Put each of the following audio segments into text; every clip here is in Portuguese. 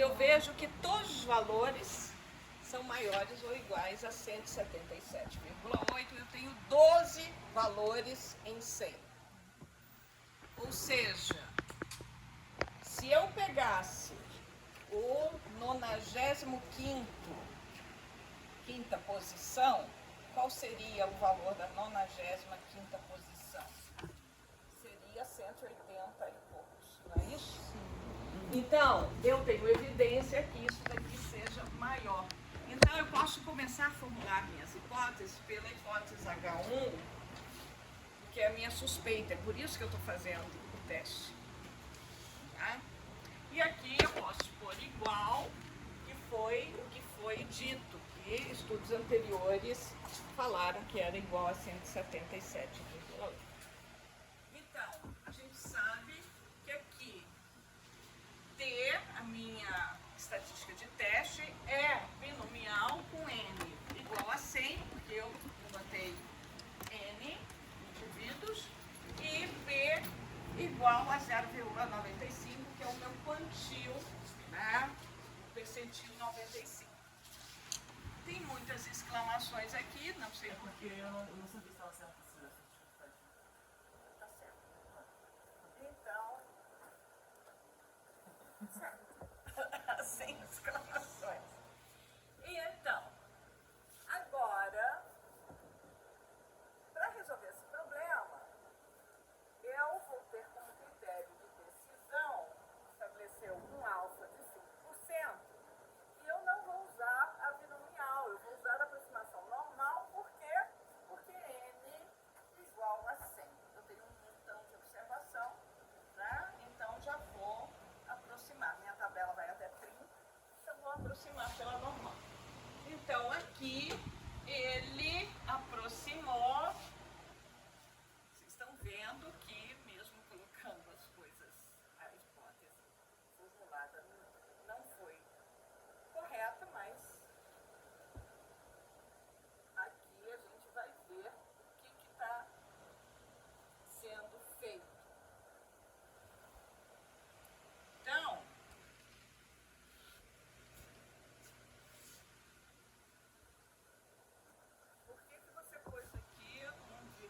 eu vejo que todos os valores são maiores ou iguais a 177,8. Eu tenho 12 valores em 100. Ou seja, se eu pegasse o 95ª posição, qual seria o valor da 95ª posição? Seria 180 e poucos, não é isso? Então, eu tenho evidência que isso daqui seja maior. Então, eu posso começar a formular minhas hipóteses pela hipótese H1, que é a minha suspeita. É por isso que eu estou fazendo o teste. Tá? E aqui eu posso pôr igual, que foi o que foi dito, que estudos anteriores falaram que era igual a 177,8. Então, a gente sabe que aqui T, a minha estatística de teste, é binomial com N igual a 100, porque eu botei N indivíduos, e P igual a 0,95, que é o meu quantil, né? O percentil 95. Tem muitas exclamações aqui, não sei por porque eu não sabia se estava certo. Tá certo. Então, certo. Sem exclamações. E então, agora, para resolver esse problema, eu vou ter como critério de decisão estabelecer um alfa de 5%, e eu não vou usar a binomial, eu vou usar a aproximação normal. Por quê? Porque N igual a 100. Eu tenho um montão de observação, né? Então já vou aproximar. Minha tabela vai até 30, então vou aproximar pela normal. Então aqui ele aproximou. Vocês estão vendo que mesmo colocando as coisas, a hipótese formulada não foi correta, mas aqui a gente vai ver o que está sendo feito. Então, por que você pôs aqui 1,45, 5%?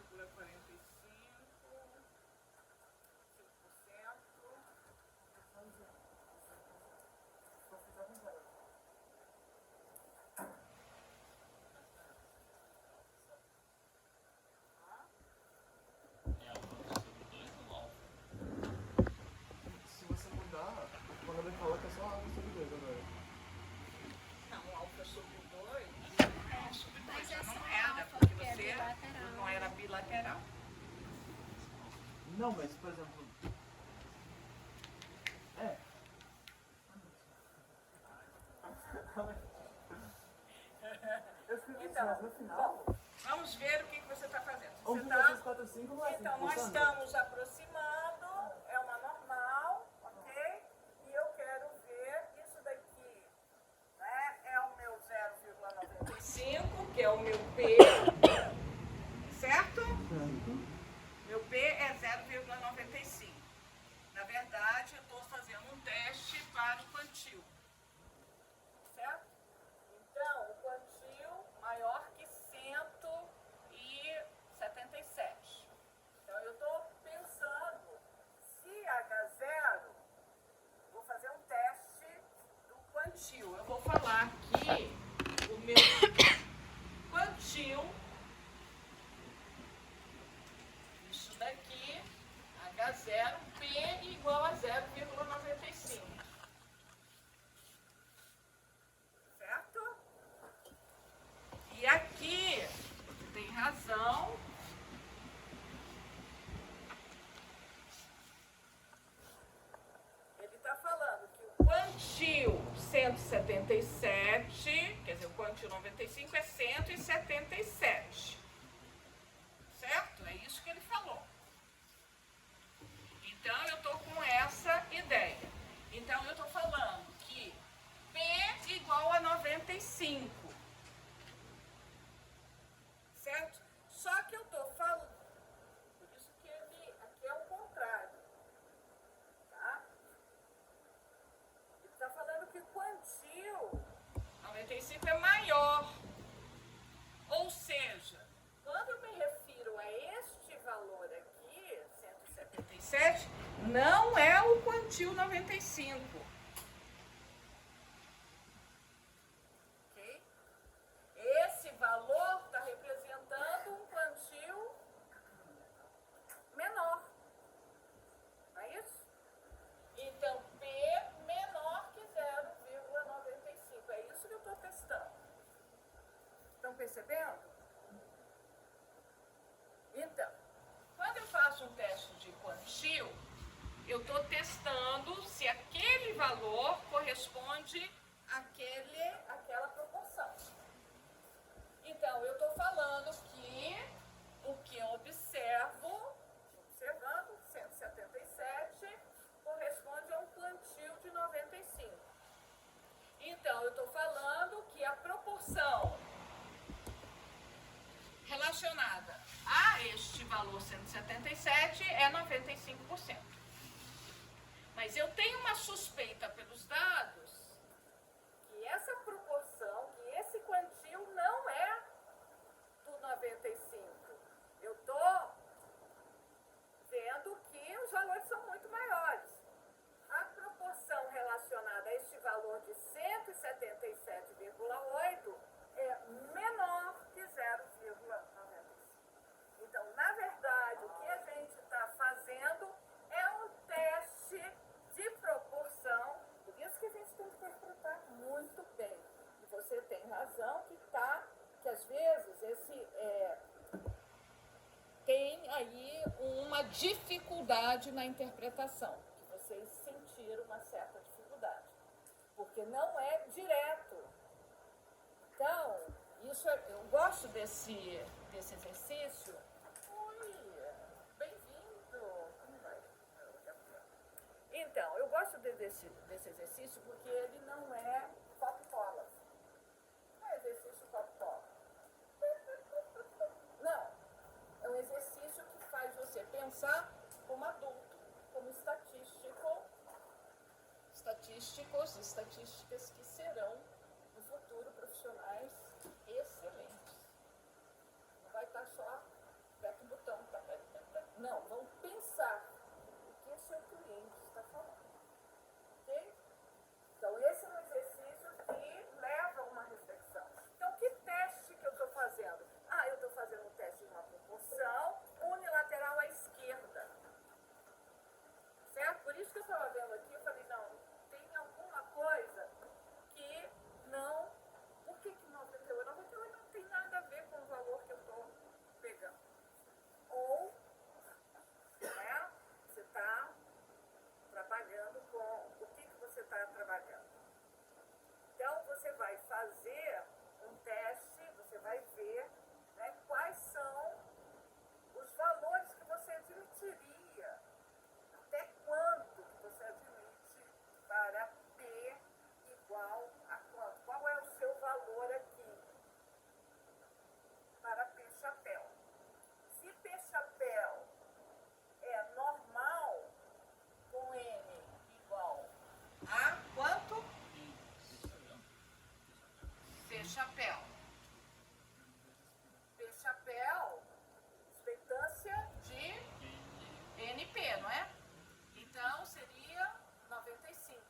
Se você mudar, quando ele fala que é só algo sobre 2 agora. Não, alfa sobre 2 é sobre 2, já não era, porque você não era bilateral. Não, mas, por exemplo... Eu escrevi isso, mas no final... Bom, vamos ver o que você está fazendo. 1, 2, 3, 4, 5, não é assim. Então, nós estamos aproximando, é uma normal, ok? E eu quero ver isso daqui, né? É o meu 0,95, que é o meu P, certo? Meu P é 0,95. Na verdade, eu estou fazendo um teste para o quantil, certo? Então, o quantil maior que 177. Então, eu estou pensando, se H0, vou fazer um teste do quantil. Eu vou falar que o meu quantil, isso daqui, H0, P igual a 0,95. Certo? E aqui, tem razão. Ele está falando que o quantil 177, quer dizer, o quantil 95 é 177. Certo? É isso que ele falou. Então, eu estou com essa ideia. Então, eu estou falando que P igual a 95. Certo? Só que eu estou falando... Por isso que aqui é o contrário. Tá? Ele está falando que quantil 95 é maior. Ou seja, quando eu me refiro a este valor aqui, 177, não é o quantil 95. Ok? Esse valor está representando um quantil menor. Não é isso? Então, P menor que 0,95. É isso que eu estou testando. Estão percebendo? Então, quando eu faço um teste de quantil, eu estou testando se aquele valor corresponde àquela proporção. Então, eu estou falando que o que eu observando 177 corresponde a um quantil de 95. Então, eu estou falando que a proporção relacionada a este valor 177 é 95%. Mas eu tenho uma suspeita pelos dados que essa proporção, que esse quantil não é do 95. Eu estou vendo que os valores são muito maiores. A proporção relacionada a este valor de 177,8 é menor que 0,95. Então, na verdade, o que a gente está fazendo é um teste de proporção. Por isso que a gente tem que interpretar muito bem. E você tem razão que às vezes tem aí uma dificuldade na interpretação, que vocês sentiram uma certa dificuldade, porque não é direto. Então, eu gosto desse exercício. Oi, bem-vindo. Como vai? Então, eu gosto desse exercício porque ele não é copo-cola. Não é exercício copo-cola. Não. É um exercício que faz você pensar como adulto, como estatísticas que serão, no futuro, profissionais excelentes. Não vai estar só aperta o botão, não, vão pensar o que o seu cliente está falando. Ok? Então, esse é um exercício que leva a uma reflexão. Então, que teste que eu estou fazendo? Eu estou fazendo um teste de uma proporção unilateral à esquerda. Certo? Por isso que eu estava vendo aqui, eu falei, não, tem alguma coisa que não... Por que 98? 98 não tem nada a ver com o valor que eu estou pegando. Ou, né, você está trabalhando com... O que você está trabalhando? Então, você vai fazer um teste, você vai ver, né, quais são os valores que você admitiria, até quanto que você admite para P igual a quanto? Qual é o seu valor aqui para P chapéu? Se P chapéu é normal, com N igual a quanto? P chapéu. P chapéu, expectância de NP, não é? Então, seria 95.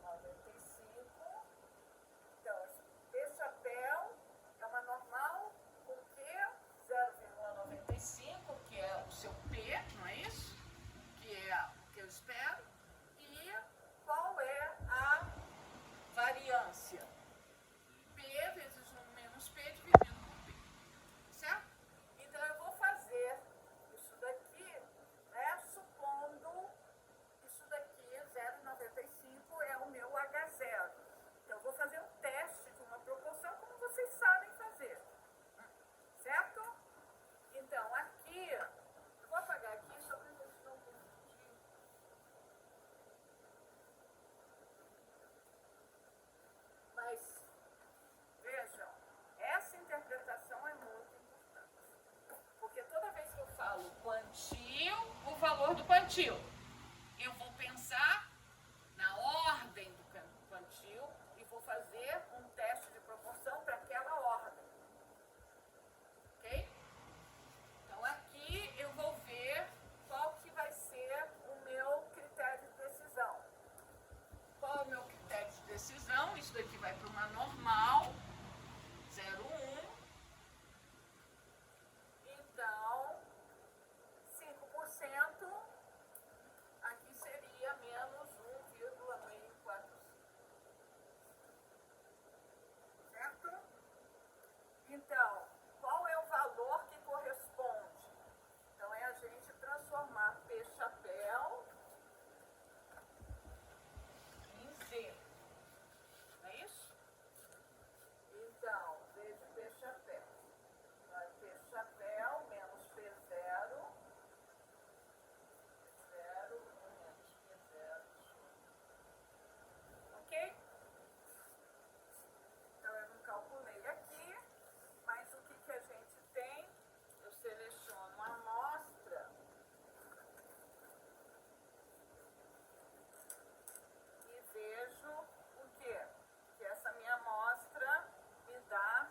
95. Então, P chapéu é uma normal com Q 0,95, que é o seu P, não é isso? Que é o que eu espero. E qual é a variância? P vezes 1 menos P dividido por P. Certo? Então, eu vou fazer isso daqui, né, supondo isso daqui, 0,95 é o meu H0. Então, eu vou fazer um teste de uma proporção como vocês sabem fazer. Certo? Então, aqui, eu vou apagar aqui só para a gente não confundir. Mas, vejam, essa interpretação é muito importante. Porque toda vez que eu falo quantil, o valor do quantil, eu vou pensar na Então, qual é o valor que corresponde? Então, é a gente transformar P chapéu em Z. Não é isso? Então, V de P chapéu. Vai P chapéu menos P0. P0 menos P0. Ok? Então, eu não calculei aqui, mas o que a gente tem? Eu seleciono a amostra e vejo o quê? Que essa minha amostra me dá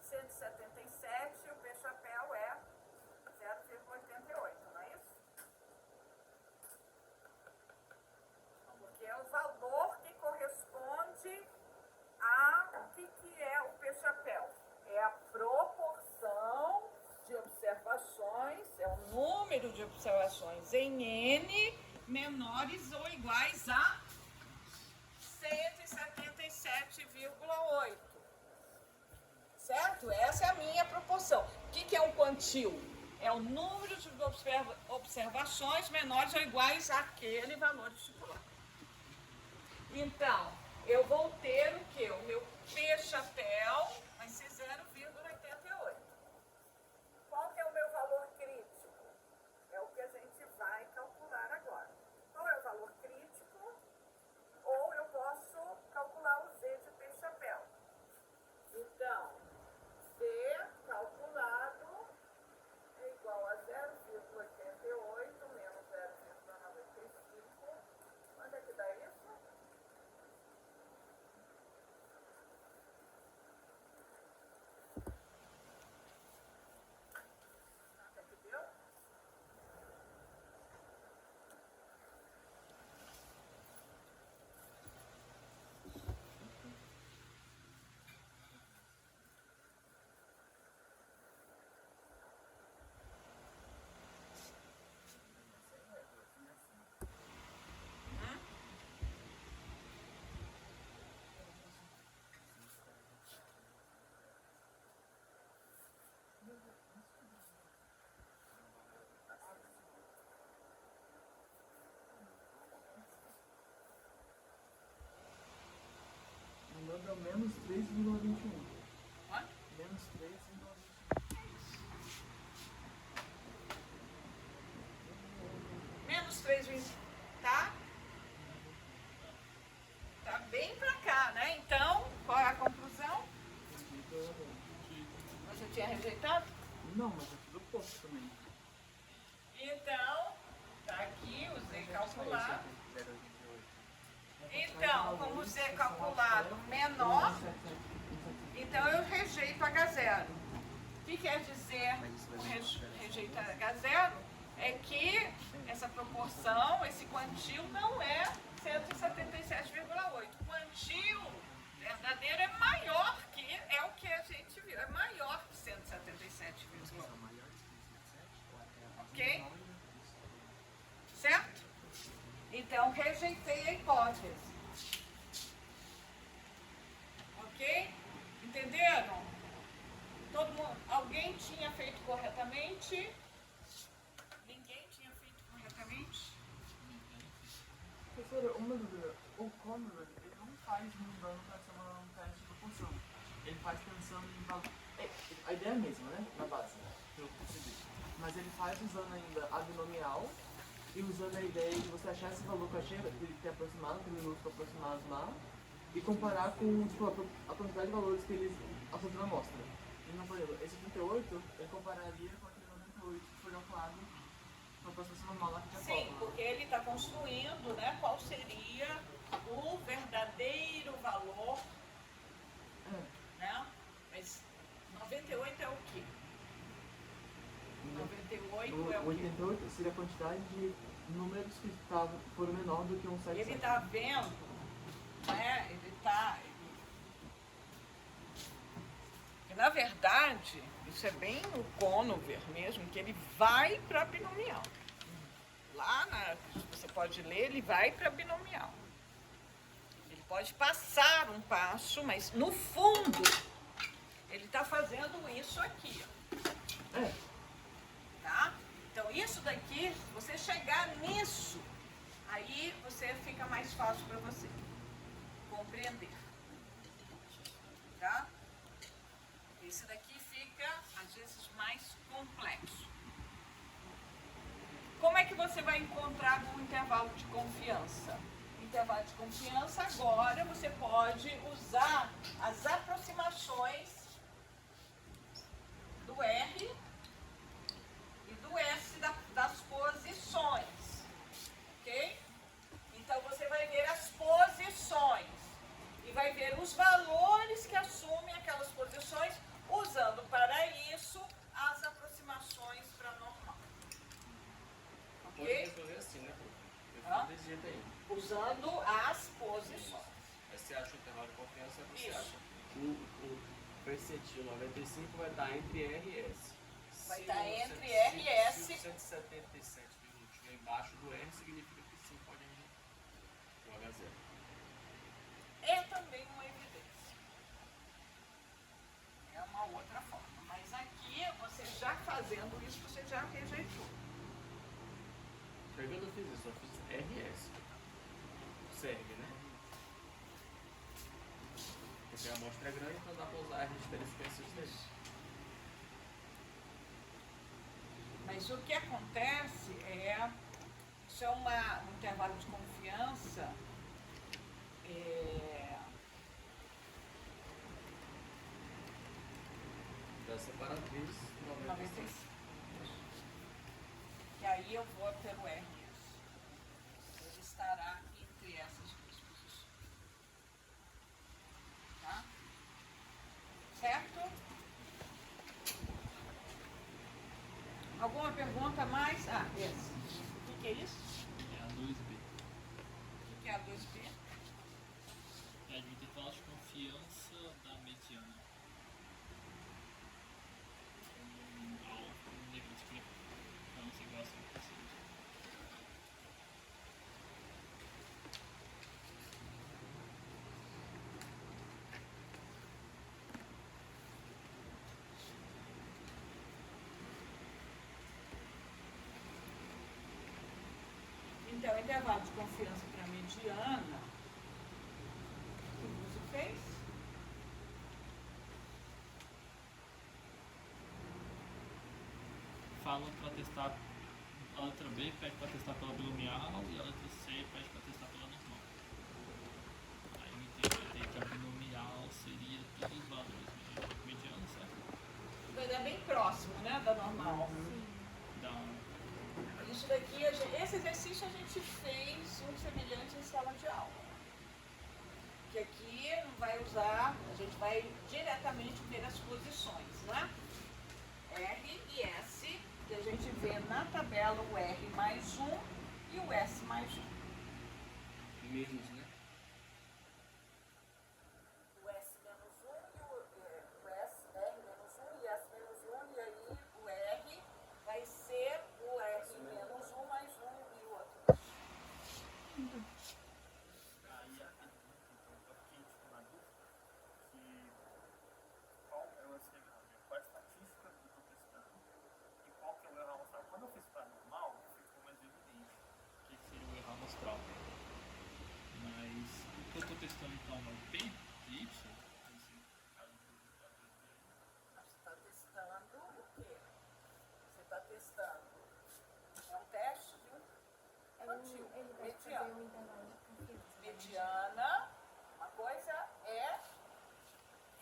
177 e o P chapéu é 0,88, não é isso? Porque é o valor que corresponde a o que é o P chapéu. É a proporção de observações, é o número de observações em N menores ou iguais a 177,8. Certo? Essa é a minha proporção. O que é um quantil? É o número de observações menores ou iguais àquele valor estipulado. Então, eu vou ter o quê? O meu P chapéu vai ser 0,88. Qual que é o meu valor crítico? É o que a gente vai calcular agora. Qual é o valor crítico? Ou eu posso calcular o Z de P chapéu. Então, Z calculado é igual a 0,88 menos 0,95. Quanto é que dá isso? Quanto é que deu? O meu deu menos 3,21. Quanto? Menos 3,21. Menos 3,20. Tá? Tá bem pra cá, né? Então, qual é a conclusão? Você tinha rejeitado? Não, mas é tudo pouco também. Então, tá aqui o Z calculado. Então, como o Z calculado menor, então eu rejeito H0. O que quer dizer rejeitar H0? É que essa proporção, esse quantil não é 177,8. O quantil verdadeiro é maior que, é o que a gente viu, é maior que 177,8. Ok? Certo? Então, rejeitei a hipótese. Ok? Entenderam? Todo mundo, alguém tinha feito corretamente? Ninguém tinha feito corretamente? Professora, uma dúvida. O Conrad, ele não faz mudando para ser um teste de proporção. Ele faz pensando em valor. A ideia é a mesma, né? Na base, que eu percebi. Mas ele faz usando ainda a binomial e usando a ideia de você achar esse valor que eu achei, que é aproximado, que minúsculo aproximado lá, e comparar com tipo, a quantidade de valores que eles acertam na amostra. Então, por exemplo, esse 38, ele compararia com aquele 98 que foi calculado na aproximação normal lá que tinha Sim, cálculo. porque ele está construindo, né, qual seria o verdadeiro valor, né? Mas 98 é o quê? 98 é o quê? 88 seria a quantidade de números que foram menor do que um 77. Ele está vendo, né? Ele está... Na verdade, isso é bem no Conover mesmo, que ele vai para a binomial. Lá, você pode ler, ele vai para a binomial. Ele pode passar um passo, mas no fundo, Ele está fazendo isso aqui, É. tá? Então isso daqui, se você chegar nisso, aí você fica mais fácil para você compreender, tá? Esse daqui fica, às vezes, mais complexo. Como é que você vai encontrar um intervalo de confiança? Intervalo de confiança, agora você pode usar as aproximações do R e do S das posições, ok? Então você vai ver as posições e vai ver os valores que assumem aquelas posições, usando para isso as aproximações para normal. Pode Ok? resolver assim, né, prof? Eu Hã? fiz desse jeito aí. Usando as posições. Aí você acha o intervalo de confiança, você Isso. acha. O percentil 95 vai estar entre R e S. Vai Se estar o entre se- R e S. Se o 177 estiver embaixo do R, significa que sim, pode ir no H0. É também uma evidência. É uma outra forma. Mas aqui, você já fazendo isso, você já rejeitou. Pergunta eu fiz isso, eu fiz RS. Serve, né? Porque a amostra é grande, então dá para usar a referência dele. Mas o que acontece é, isso é um intervalo de confiança, Da separatriz 95. 95. E aí eu vou pelo R. Ele estará entre essas duas posições. Tá? Certo? Alguma pergunta mais? Ah, esse. O que é isso? É a 2B. O que é a 2B? É de intervalo de confiança da mediana. Um nível de discrepância igual a 5%. Então, intervalo de confiança para mediana, o que você fez? Fala para testar a letra B, pede para testar pela binomial e a letra C pede para testar pela normal. Aí eu interpretei que a binomial seria todos os valores medianos, certo? Vai dar bem próximo, né, da normal. Dá Isso daqui, esse exercício a gente fez um semelhante em sala de aula. Que aqui não vai usar, a gente vai diretamente ver as posições, né? R e S, que a gente vê na tabela o R mais 1 e o S mais 1. Menos, né? O S menos 1 e o S, R menos 1 e S menos 1, e aí o R vai ser o R menos 1 mais 1 e o outro. Aí a quem ficou na dúvida que qual é o qual é a estatística que eu estou testando e qual que é o erro amostral. Quando eu fiz para normal, ficou mais evidente. o que seria o erro amostral. Mas o que eu estou testando então é o P de Y. Você está testando o quê? Você está testando. É um teste de um quantil. Ele vai fazer Mediana. um intervalo de confiança. Mediana, uma coisa é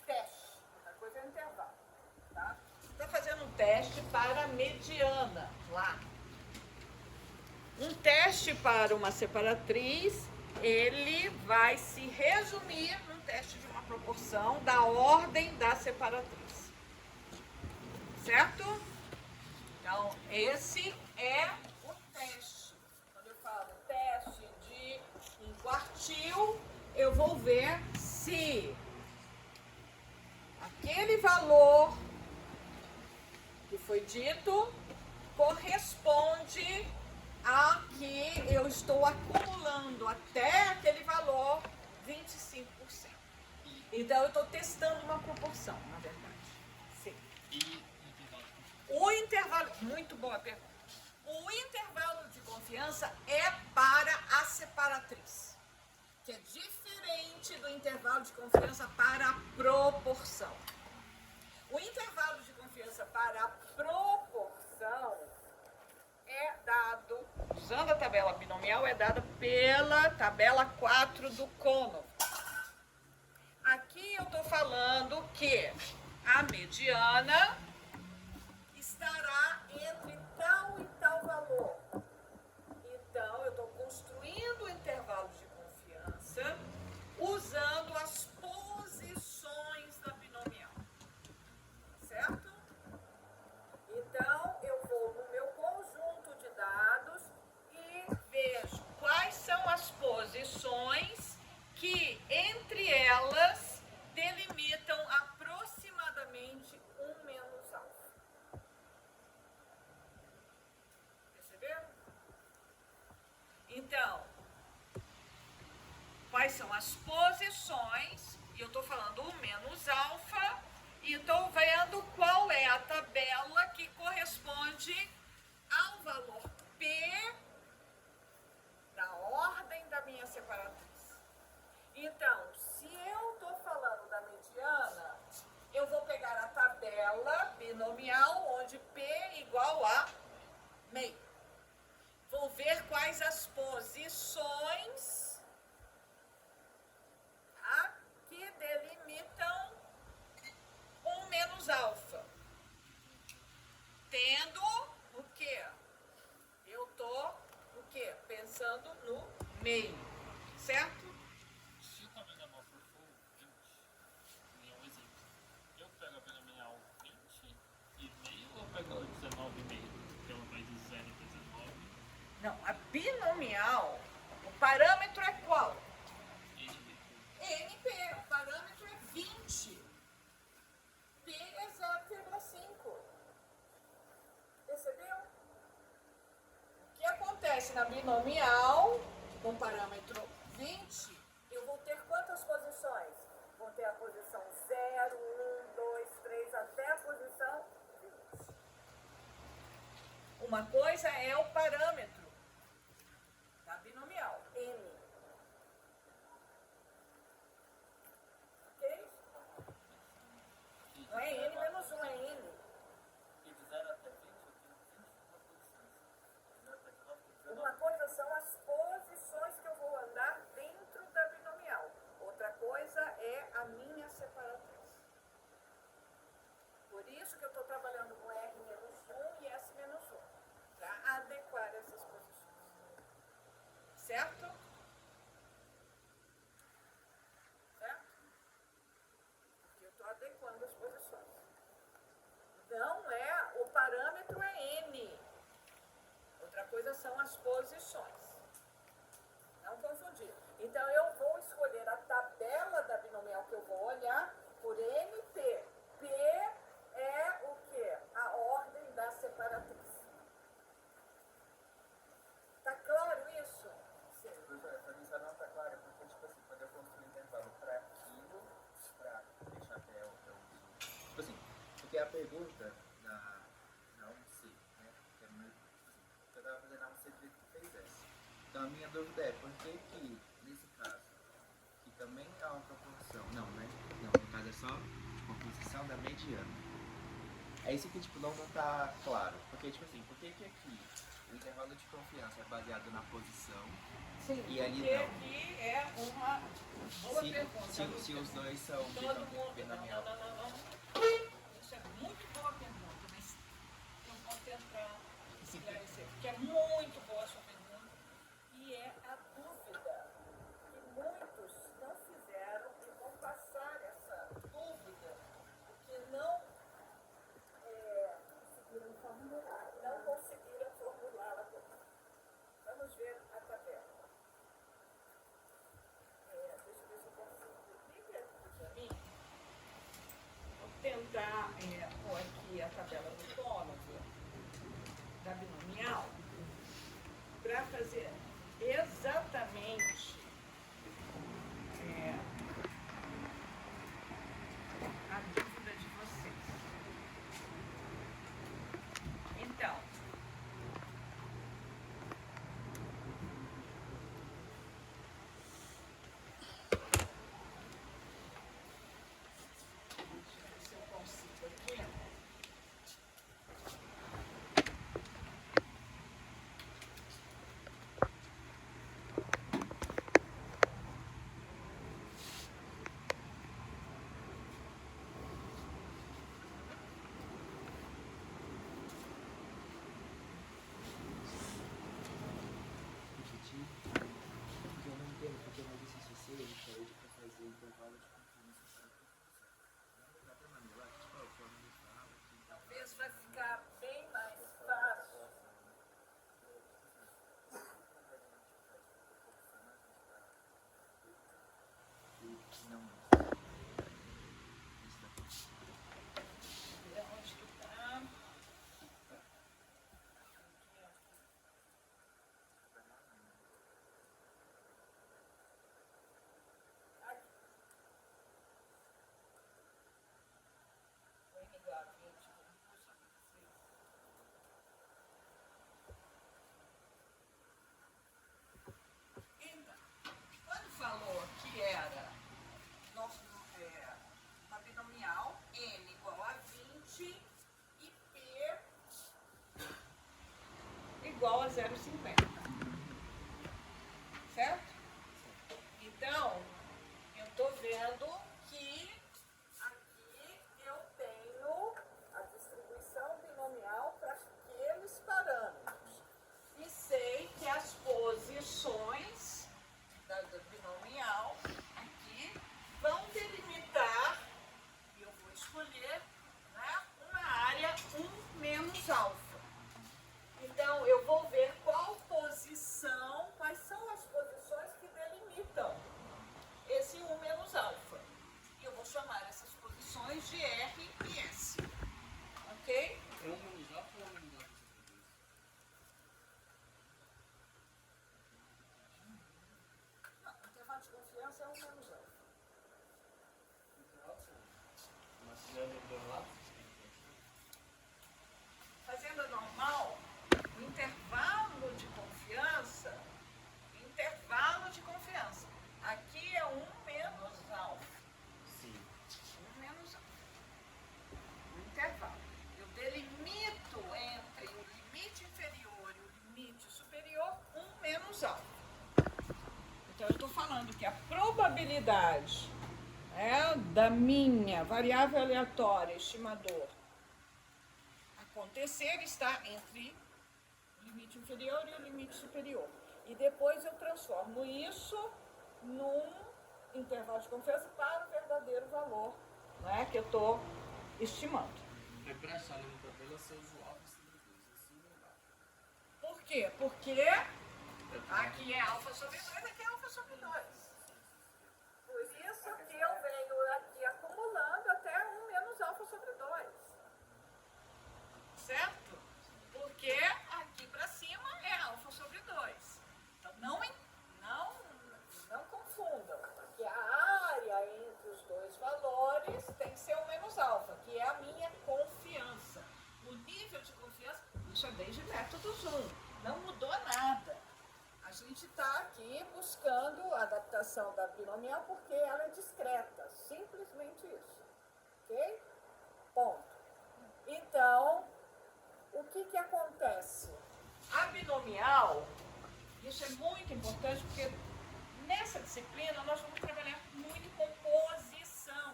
teste, outra coisa é intervalo. Tá? Está fazendo um teste para a mediana lá. Um teste para uma separatriz, ele vai se resumir num teste de uma proporção da ordem da separatriz. Certo? Então, esse é o teste. Quando eu falo teste de um quartil, eu vou ver se aquele valor que foi dito corresponde a que eu estou acumulando até aquele valor 25%. Então, eu estou testando uma proporção, na verdade. Muito boa pergunta. O intervalo de confiança é para a separatriz, que é diferente do intervalo de confiança para a proporção. O intervalo de confiança para a proporção é dado, usando a tabela binomial, é dado pela tabela 4 do Kono. Aqui eu estou falando que a mediana estará entre tal e tal valor. Então, eu estou construindo o intervalo de confiança usando as posições da binomial. Certo? Então, eu vou no meu conjunto de dados e vejo quais são as posições que, entre elas, delimitam aproximadamente 1 menos alfa. Perceberam? Então, quais são as posições, e eu estou falando 1 menos alfa, e estou vendo qual é a tabela que corresponde ao valor P da ordem da minha separatriz. Então, se eu estou falando da mediana, eu vou pegar a tabela binomial, onde P é igual a meio. Vou ver quais as posições, tá, que delimitam 1 menos alfa. Tendo o quê? Eu estou o quê? Pensando no meio, certo? Se o tamanho da amostra for 20, e é um exemplo, eu pego a binomial 20 e meio ou eu pego a 19,5? Que ela vai de 0 até 19. Não, a binomial, o parâmetro é qual? NP, o parâmetro é 20. P é 0,5. Percebeu? O que acontece na binomial, com parâmetro 20, eu vou ter quantas posições? Vou ter a posição 0, 1, 2, 3, até a posição 20. Uma coisa é o parâmetro da binomial, N. Ok? Não é N menos 1, é N. E de 0 até 20, eu tenho 21 posições. De 0 até 19, eu tenho Uma 19. coisa são as posições que eu vou andar dentro da binomial. Outra coisa é a minha separatriz. Por isso que eu estou trabalhando com R menos 1 e S menos 1. Para adequar essas posições. Certo? Certo? Porque eu estou adequando as posições. Não é, o parâmetro é N. Outra coisa são as posições. Não confundir. Então, eu vou escolher a tabela da binomial que eu vou olhar por NP. P é o quê? A ordem da separatriz. Tá claro isso? Sim. Professora, pra mim só não tá claro, porque, tipo assim, quando eu construo um intervalo pra aquilo, pra deixar até eu uso. Tipo assim, porque a pergunta na 1C, né, que é meio, tipo assim, eu tava fazendo a 1C do jeito que fez essa. Então a minha dúvida é, por que que, nesse caso, que também há uma proporção, não, né, não, no caso é só uma posição da mediana. É isso que, tipo, não tá claro, porque, tipo assim, por que que aqui o intervalo de confiança é baseado na posição? Sim, E ali porque não. aqui é uma boa pergunta. Se os dois são Todo mundo. binomial. Não. Isso é muito boa pergunta, mas eu vou tentar esclarecer, porque é muito boa a sua pergunta. E é a dúvida que muitos não fizeram e vão passar essa dúvida, porque não conseguiram formular, a pergunta. Vamos ver a tabela. Deixa eu ver se eu consigo. Liga aqui para mim. Vou tentar pôr aqui a tabela do cômodo da binomial. de R e S. Ok? É um menos alfa ou um menos alfa Não, o intervalo de confiança é um menos alfa. Mas se der do dois lados, Fazendo a normal, o intervalo de confiança. Aqui é 1 menos alfa. sim. 1 menos alfa. O intervalo. Eu delimito entre o limite inferior e o limite superior 1 menos alfa. Então, eu estou falando que a probabilidade da minha variável aleatória, estimador, acontecer está entre o limite inferior e o limite superior. E depois eu transformo isso num intervalo de confiança para o verdadeiro valor, né, que eu estou estimando. Foi para achar ali no tabela você usa o alfa sobre 2, assim ou embaixo. Por quê? Porque aqui é alfa sobre 2, aqui é alfa sobre 2. Por isso que eu venho aqui acumulando até 1 menos alfa sobre 2. Certo? Porque aqui para cima é alfa sobre 2. Então, não confundam. Aqui a área entre os dois valores tem que ser 1 menos alfa, que é a minha confiança. O nível de confiança, isso é desde método Zoom. Não mudou nada. A gente está aqui buscando a adaptação da binomial porque ela é discreta. Simplesmente isso. Ok? Ponto. Então, o que acontece? A binomial, isso é muito importante porque nessa disciplina nós vamos trabalhar muito com posição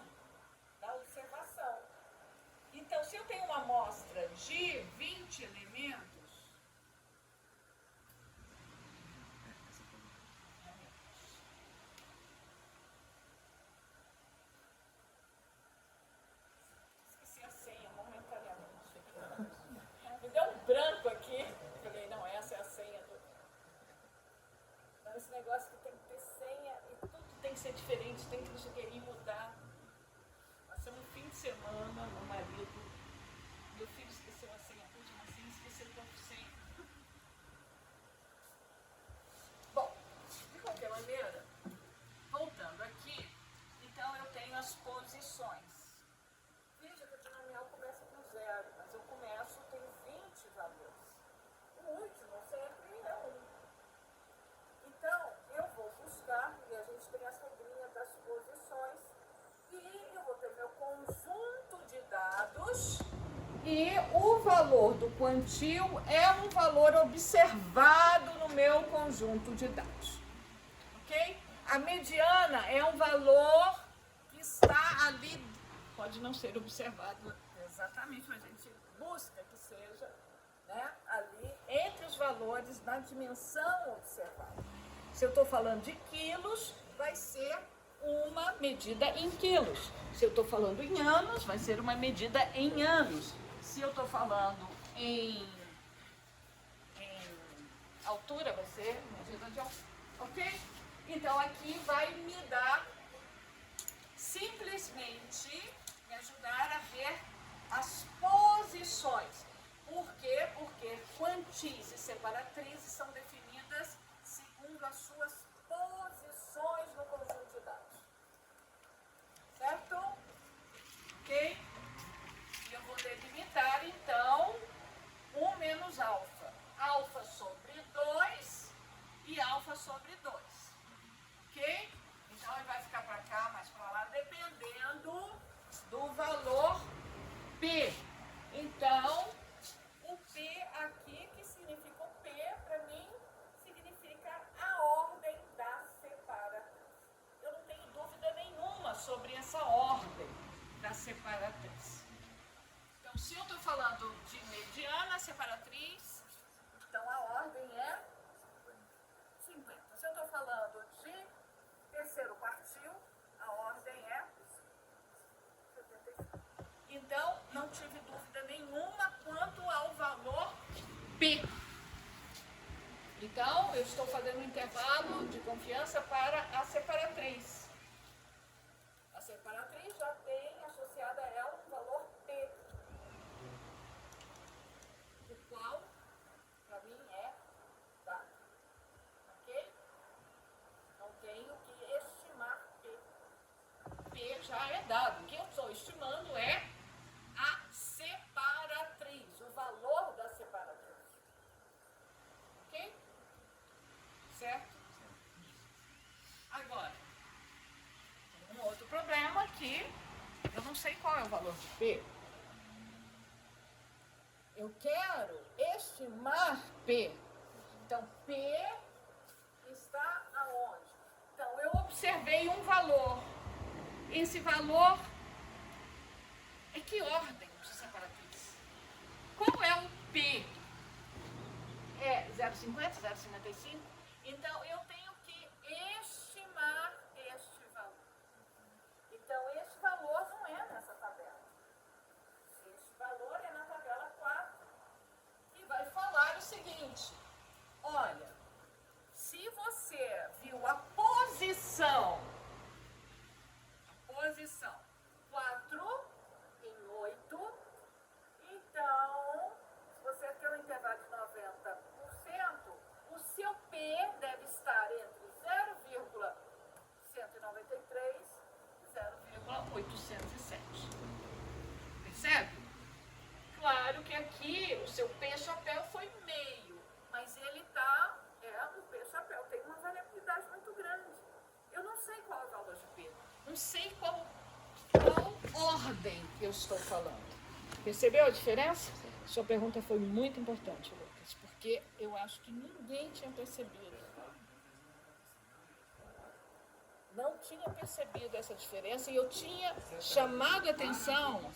da observação. Então, se eu tenho uma amostra de 20 elementos, esqueci a senha momentaneamente. Me deu um branco aqui. Falei, não, essa é a senha do... Não, esse negócio que tem que ter senha e tudo tem que ser diferente, tem que não sei o que, e mudar. Passamos um fim de semana, meu marido, meu filho esqueceu a senha, a última senha, esqueceu tanto senha. Bom, de qualquer maneira, voltando aqui, então eu tenho as posições. Veja que a binomial começa com 0, mas eu começo, tenho 20 valores. O último sempre é 1. Então, eu vou buscar, e a gente tem essa regrinha das posições, e eu vou ter meu conjunto de dados, e o valor do quantio é um valor observado no meu conjunto de dados. Ok? A mediana é um valor que está ali, pode não ser observado exatamente, mas a gente busca que seja, né, ali entre os valores na dimensão observada. Se eu estou falando de quilos, vai ser uma medida em quilos. Se eu estou falando em anos, vai ser uma medida em anos. Se eu estou falando em altura, vai ser medida de altura. Ok? Então, aqui vai me dar, simplesmente, me ajudar a ver as posições. Por quê? Porque quantis e separatrizes são definidas segundo as suas posições no conjunto de dados. Certo? Ok? E eu vou delimitar, então, 1 menos alfa. Alfa sobre 2 e alfa sobre 2. Ok? Então, ele vai ficar para cá, mais para lá, dependendo do valor P. Então, o P aqui, que significa o P, para mim, significa a ordem da separatriz. Eu não tenho dúvida nenhuma sobre essa ordem da separatriz. Então, se eu estou falando de mediana separatriz, então a ordem é 50. Se eu estou falando de terceiro quartil, a ordem é 75. Então, não tive dúvida nenhuma quanto ao valor P. Então, eu estou fazendo um intervalo de confiança para a separatriz. A separatriz já tem associada a ela dado. O que eu estou estimando é a separatriz, o valor da separatriz. Ok? Certo? Agora, um outro problema que eu não sei qual é o valor de P. Eu quero estimar P. Então, P está aonde? Então, eu observei um valor. Esse valor é que ordem de separatriz? Qual é o P? É 0,50, 0,55? Então, eu tenho que estimar este valor. Então, esse valor não é nessa tabela. Esse valor é na tabela 4. E vai falar o seguinte. Olha, se você viu a posição 4 em 8, então, se você quer um intervalo de 90%, o seu P deve estar entre 0,193 e 0,807. Percebe? Claro que aqui o seu P chapéu foi meio, mas ele está, o P chapéu tem uma variabilidade muito grande. Eu não sei qual é o valor de P, não sei qual ordem eu estou falando. Percebeu a diferença? Sua pergunta foi muito importante, Lucas, porque eu acho que ninguém tinha percebido. Não tinha percebido essa diferença e eu tinha chamado a atenção.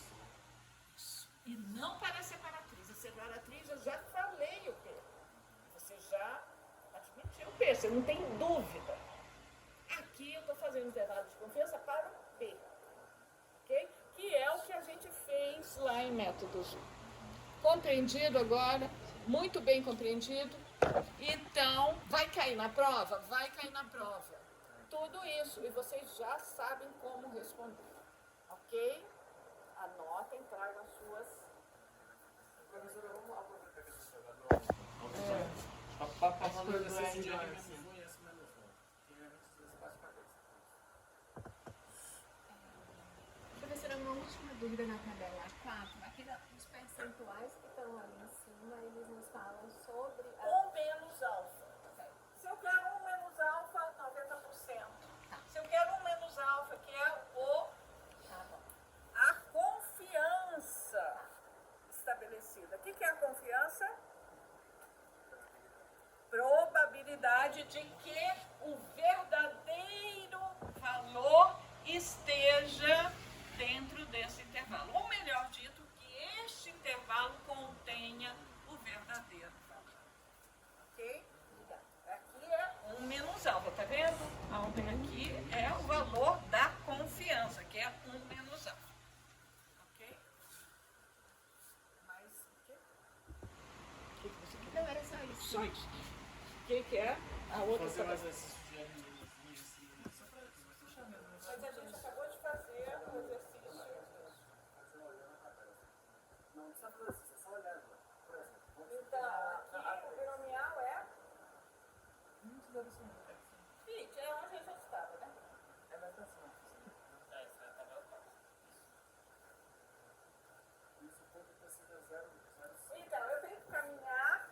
E não para a separatriz. A separatriz eu já falei o P. Você já admitiu o P, você não tem dúvida. Aqui eu estou fazendo intervalo de confiança para o P. Ok? Que é o que a gente fez lá em métodos. Compreendido agora? Muito bem compreendido. Então, vai cair na prova? Vai cair na prova. Tudo isso. E vocês já sabem como responder. Ok? Anotem, tragam as suas. Professora, vamos lá aproveitar que a gente está dando Para fazer coisas esse assim, dia né? de menos 1 e esse menos 1. E a gente se bate cabeça. Professora, uma última dúvida na tabela 4. Aqui os percentuais que estão ali em cima, eles nos falam sobre a... 1 menos alfa. Se eu quero 1 menos alfa, 90%. Se eu quero 1 menos alfa, que é a confiança estabelecida. O que é a confiança? Probabilidade de que o verdadeiro valor esteja dentro desse intervalo. Ou melhor dito, que este intervalo contenha o verdadeiro valor. Ok? Aqui é 1 menos alfa, tá vendo? A alfa aqui é o valor da confiança, que é 1 menos alfa. Ok? Mas o quê? O que você quer? Não, era só isso. Só isso. O que é a outra Fazer mais tabela? exercício de R menos 1 assim, só para Mas a gente acabou de fazer o exercício. Não precisa fazer isso, é só olhar. Por exemplo, Então, aqui o binomial é 20, é onde a gente estava, né? é mais pra cima. Essa é a tabela 4. Isso tudo precisa 0,5. Então, eu tenho que caminhar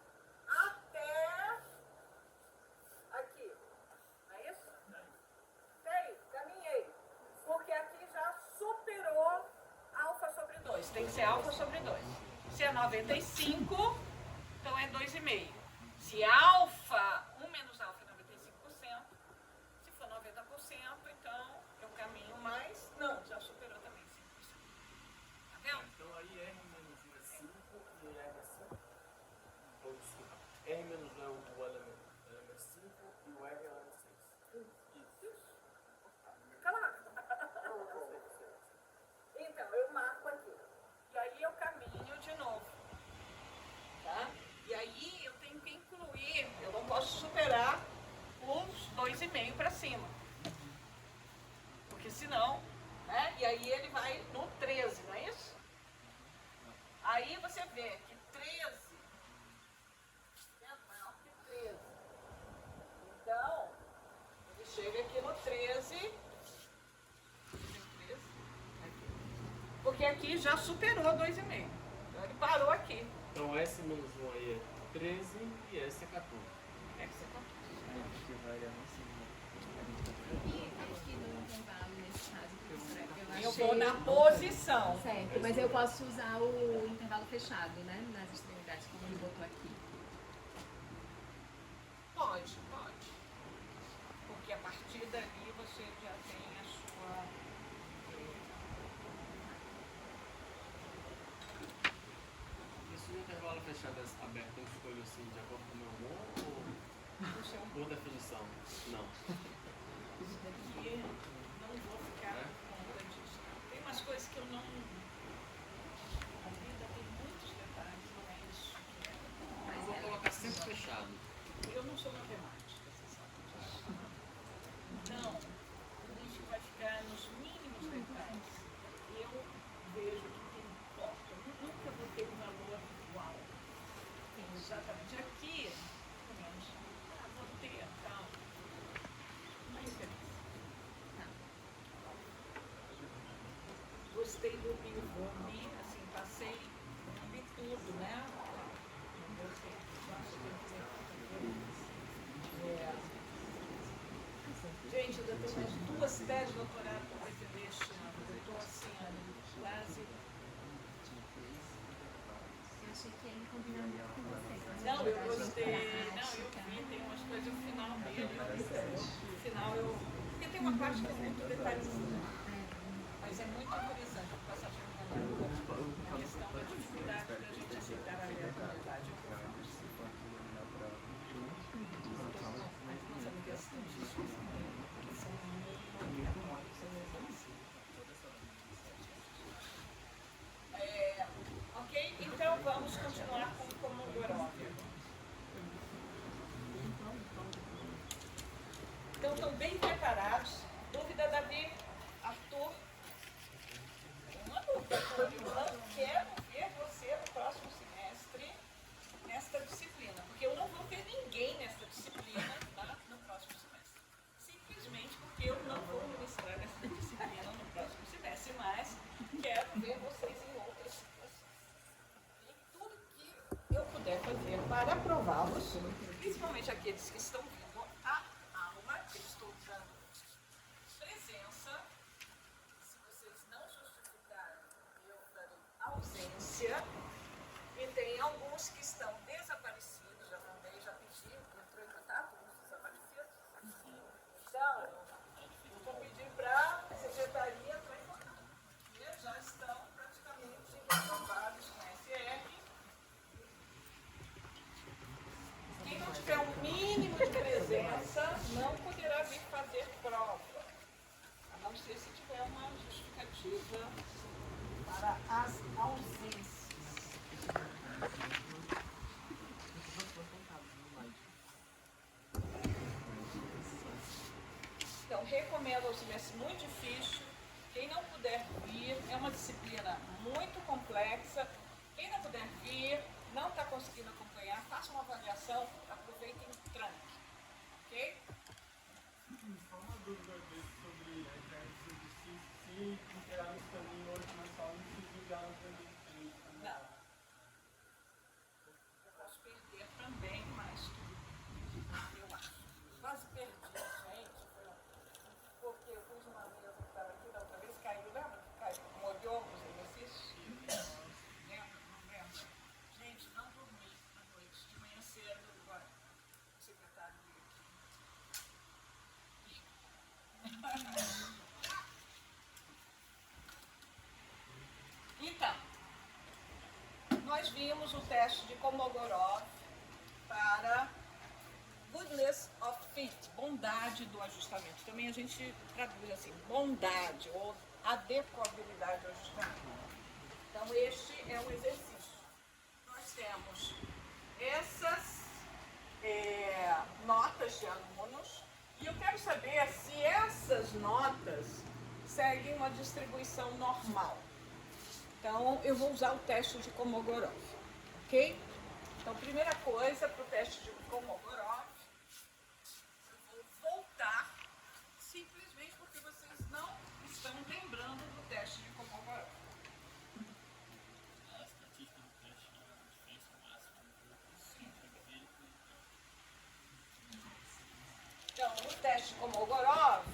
até aqui. Não é isso? Sei, caminhei. Porque aqui já superou alfa sobre 2. Tem que ser alfa sobre 2. Se é 95, então é 2,5. Se alfa, 1 menos alfa é 95%. Se for 90%, então eu caminho mais. Não, já superou também 5%. Tá vendo? Então aí R menos 1 é 5 e R é 5. Ou desculpa, R menos 1 é o elemento 5 e o R é o elemento 6. Claro. Então, eu marco aqui. E aí eu caminho de novo. Tá? E aí eu tenho que incluir, eu aqui já superou 2,5. Então ele parou aqui. Então S menos 1 aí é 13 e S é 14. É que você tá- E aqui no intervalo, nesse caso, professora, Eu achei... vou na posição. Certo, mas eu posso usar o intervalo fechado, né? Nas extremidades, como ele botou aqui. Pode. Porque a partir dali você já tem a sua. Isso no intervalo fechado aberto, eu escolho assim de acordo com o meu humor O seu ou definição? Não. e não vou ficar por conta disso. Tem umas coisas que eu não. A vida tem muitos detalhes, não é isso. Eu vou colocar sempre fechado. Eu não sou matemática, você sabe disso. Então, a gente vai ficar nos mínimos detalhes. Eu vejo o que importa. Eu nunca vou ter um valor igual. Exatamente. Aqui, pelo menos, vou ter tal. Uma referência. Gostei do livro, li, assim, passei, li tudo, né? No meu tempo. Acho que eu Gente, eu ainda tenho umas 2 teses de doutorado para defender este ano. Eu estou assim, quase. Eu achei que ia combinar muito com vocês. Não, eu gostei. Não, eu vi, tem umas coisas no final dele. No final eu. Porque tem uma parte que é muito detalhista. Mas é muito interessante o passagem a questão da dificuldade da gente aceitar a aleatoriedade. Ok? Então vamos continuar com o Komogorov. Então estão bem preparados. Dúvida, Davi? Arthur? Uma dúvida. Eu não quero ver você no próximo semestre nesta disciplina, porque eu não vou ver ninguém nesta disciplina no próximo semestre. Simplesmente porque eu não vou ministrar nesta disciplina no próximo semestre, mas quero ver vocês em outras situações. E tudo que eu puder fazer para aprová-los, principalmente aqueles que estão vindo à aula, que eu estou dando presença. Se vocês não justificarem, eu darei ausência. E tem alguns que estão desaparecidos, já mandei, já pedi, entrou em contato com os desaparecidos. Então, eu vou pedir para a secretaria entrar em contato. Eles já estão praticamente reprovados na SR. Quem não tiver um mínimo de presença não poderá vir fazer prova, a não ser se tiver uma justificativa para as ausências. Então, recomendo ao semestre muito difícil. Quem não puder vir, é uma disciplina muito complexa. Quem não puder vir, não está conseguindo acompanhar, faça uma avaliação, aproveitem o tranque. Ok? Só uma dúvida sobre se integrarmos também hoje na sala, não precisa enviar no também. Não. Eu posso perder também, mas eu acho. Quase perdi, gente. Porque eu pus uma mesa que estava aqui da outra vez, caiu, lembra que caiu? Molhou os exercícios? Lembra? Não lembra? Gente, não dormi à noite. De manhã cedo, agora, o secretário veio aqui. Então, nós vimos o teste de Kolmogorov para goodness of fit, bondade do ajustamento. Também a gente traduz assim, bondade ou adequabilidade do ajustamento. Então, este é um exercício. Nós temos essas notas de alunos e eu quero saber se essas notas seguem uma distribuição normal. Então, eu vou usar o teste de Kolmogorov, ok? Então, primeira coisa para o teste de Kolmogorov, eu vou voltar, simplesmente porque vocês não estão lembrando do teste de Kolmogorov. o teste de Kolmogorov,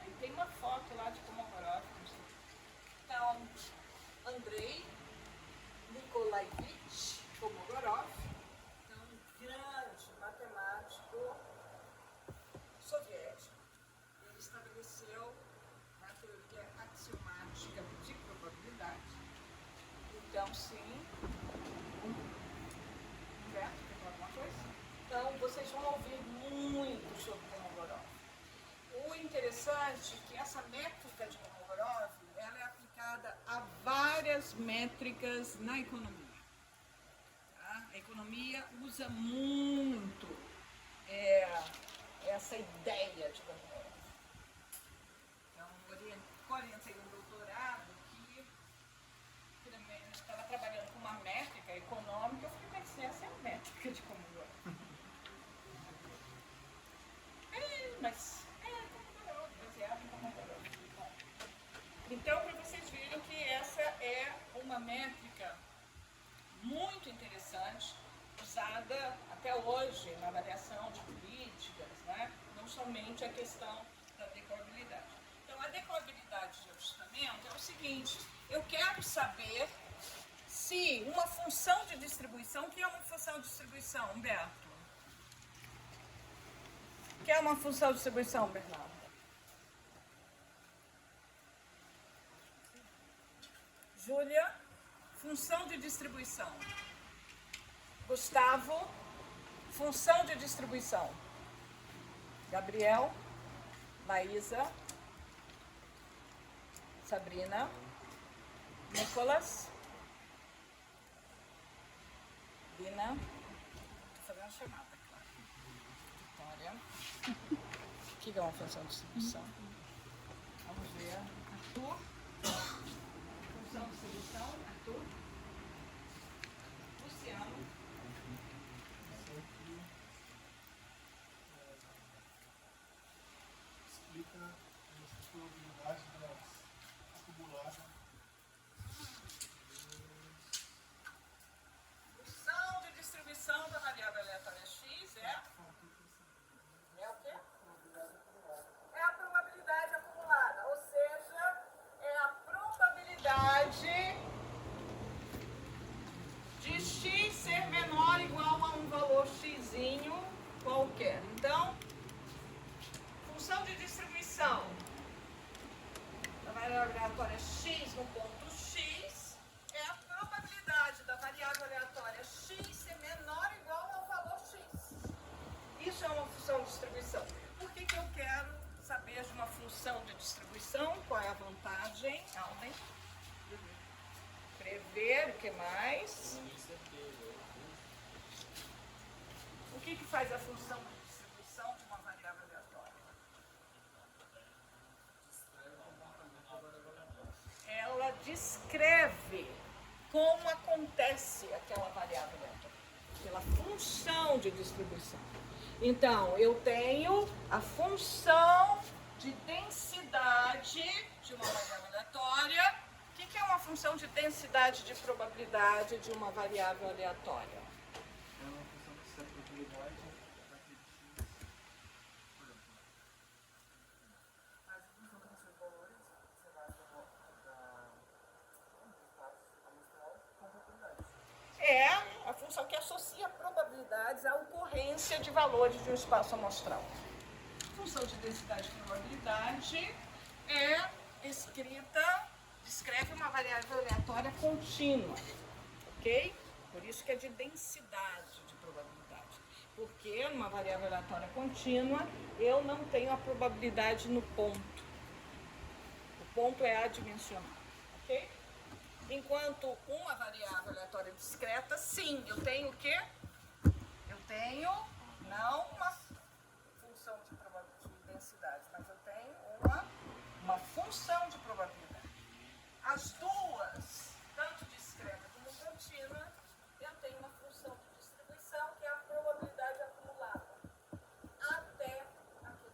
aí tem uma foto lá de Kolmogorov. Então, Andrei Nikolaevich Kolmogorov, então, um grande matemático soviético. Ele estabeleceu a teoria axiomática de probabilidade. Então, sim. Humberto, quer falar alguma coisa? Então, vocês vão ouvir muito sobre Kolmogorov. O interessante é que essa métrica de Kolmogorov, ela é aplicada a várias métricas na economia. Tá? A economia usa muito essa ideia de Kolmogorov. Então, orientei um doutorado que estava trabalhando com uma métrica econômica. Eu falei, mas essa é a métrica de Kolmogorov. Kolmogorov, baseado em Kolmogorov. Então, para vocês verem que essa é uma métrica muito interessante, usada até hoje na avaliação de políticas, né? Não somente a questão da decorabilidade. Então, a decorabilidade de ajustamento é o seguinte: eu quero saber se uma função de distribuição, o que é uma função de distribuição, Humberto? O que é uma função de distribuição, Bernardo? Júlia, função de distribuição. Gustavo, função de distribuição. Gabriel, Maísa, Sabrina, Nicolas, Lina. Estou fazendo uma chamada, claro. Vitória. O que é uma função de distribuição? Vamos ver. Arthur. Função de distribuição, Arthur. Luciano. Explica a probabilidade das acumuladas. Função de distribuição da variável aleatória x é o quê? É a probabilidade acumulada, ou seja, é a probabilidade de x ser menor ou igual a um valor xzinho qualquer. Então, função de distribuição da variável aleatória x no ponto x é a probabilidade da variável aleatória x ser menor ou igual ao valor x. Isso é uma função de distribuição. Por que eu quero saber de uma função de distribuição? Qual é a vantagem, Alden? Prever, o que mais? O que faz a função de distribuição de uma variável aleatória? Ela descreve como acontece aquela variável aleatória, pela função de distribuição. Então, eu tenho a função de densidade de uma variável aleatória. O que é uma função de densidade de probabilidade de uma variável aleatória? É uma função que se a probabilidade daquele x, por exemplo, mas a função com seus valores, você vai da resultados amostral com probabilidades. É a função que associa probabilidades à ocorrência de valores de um espaço amostral. A função de densidade de probabilidade é descreve uma variável aleatória contínua, ok? Por isso que é de densidade de probabilidade. Porque numa variável aleatória contínua, eu não tenho a probabilidade no ponto. O ponto é adimensional, ok? Enquanto uma variável aleatória discreta, sim, eu tenho o quê? Eu tenho não uma função de densidade, mas eu tenho uma função de probabilidade. As duas, tanto discreta como contínua, eu tenho uma função de distribuição que é a probabilidade acumulada até aqui.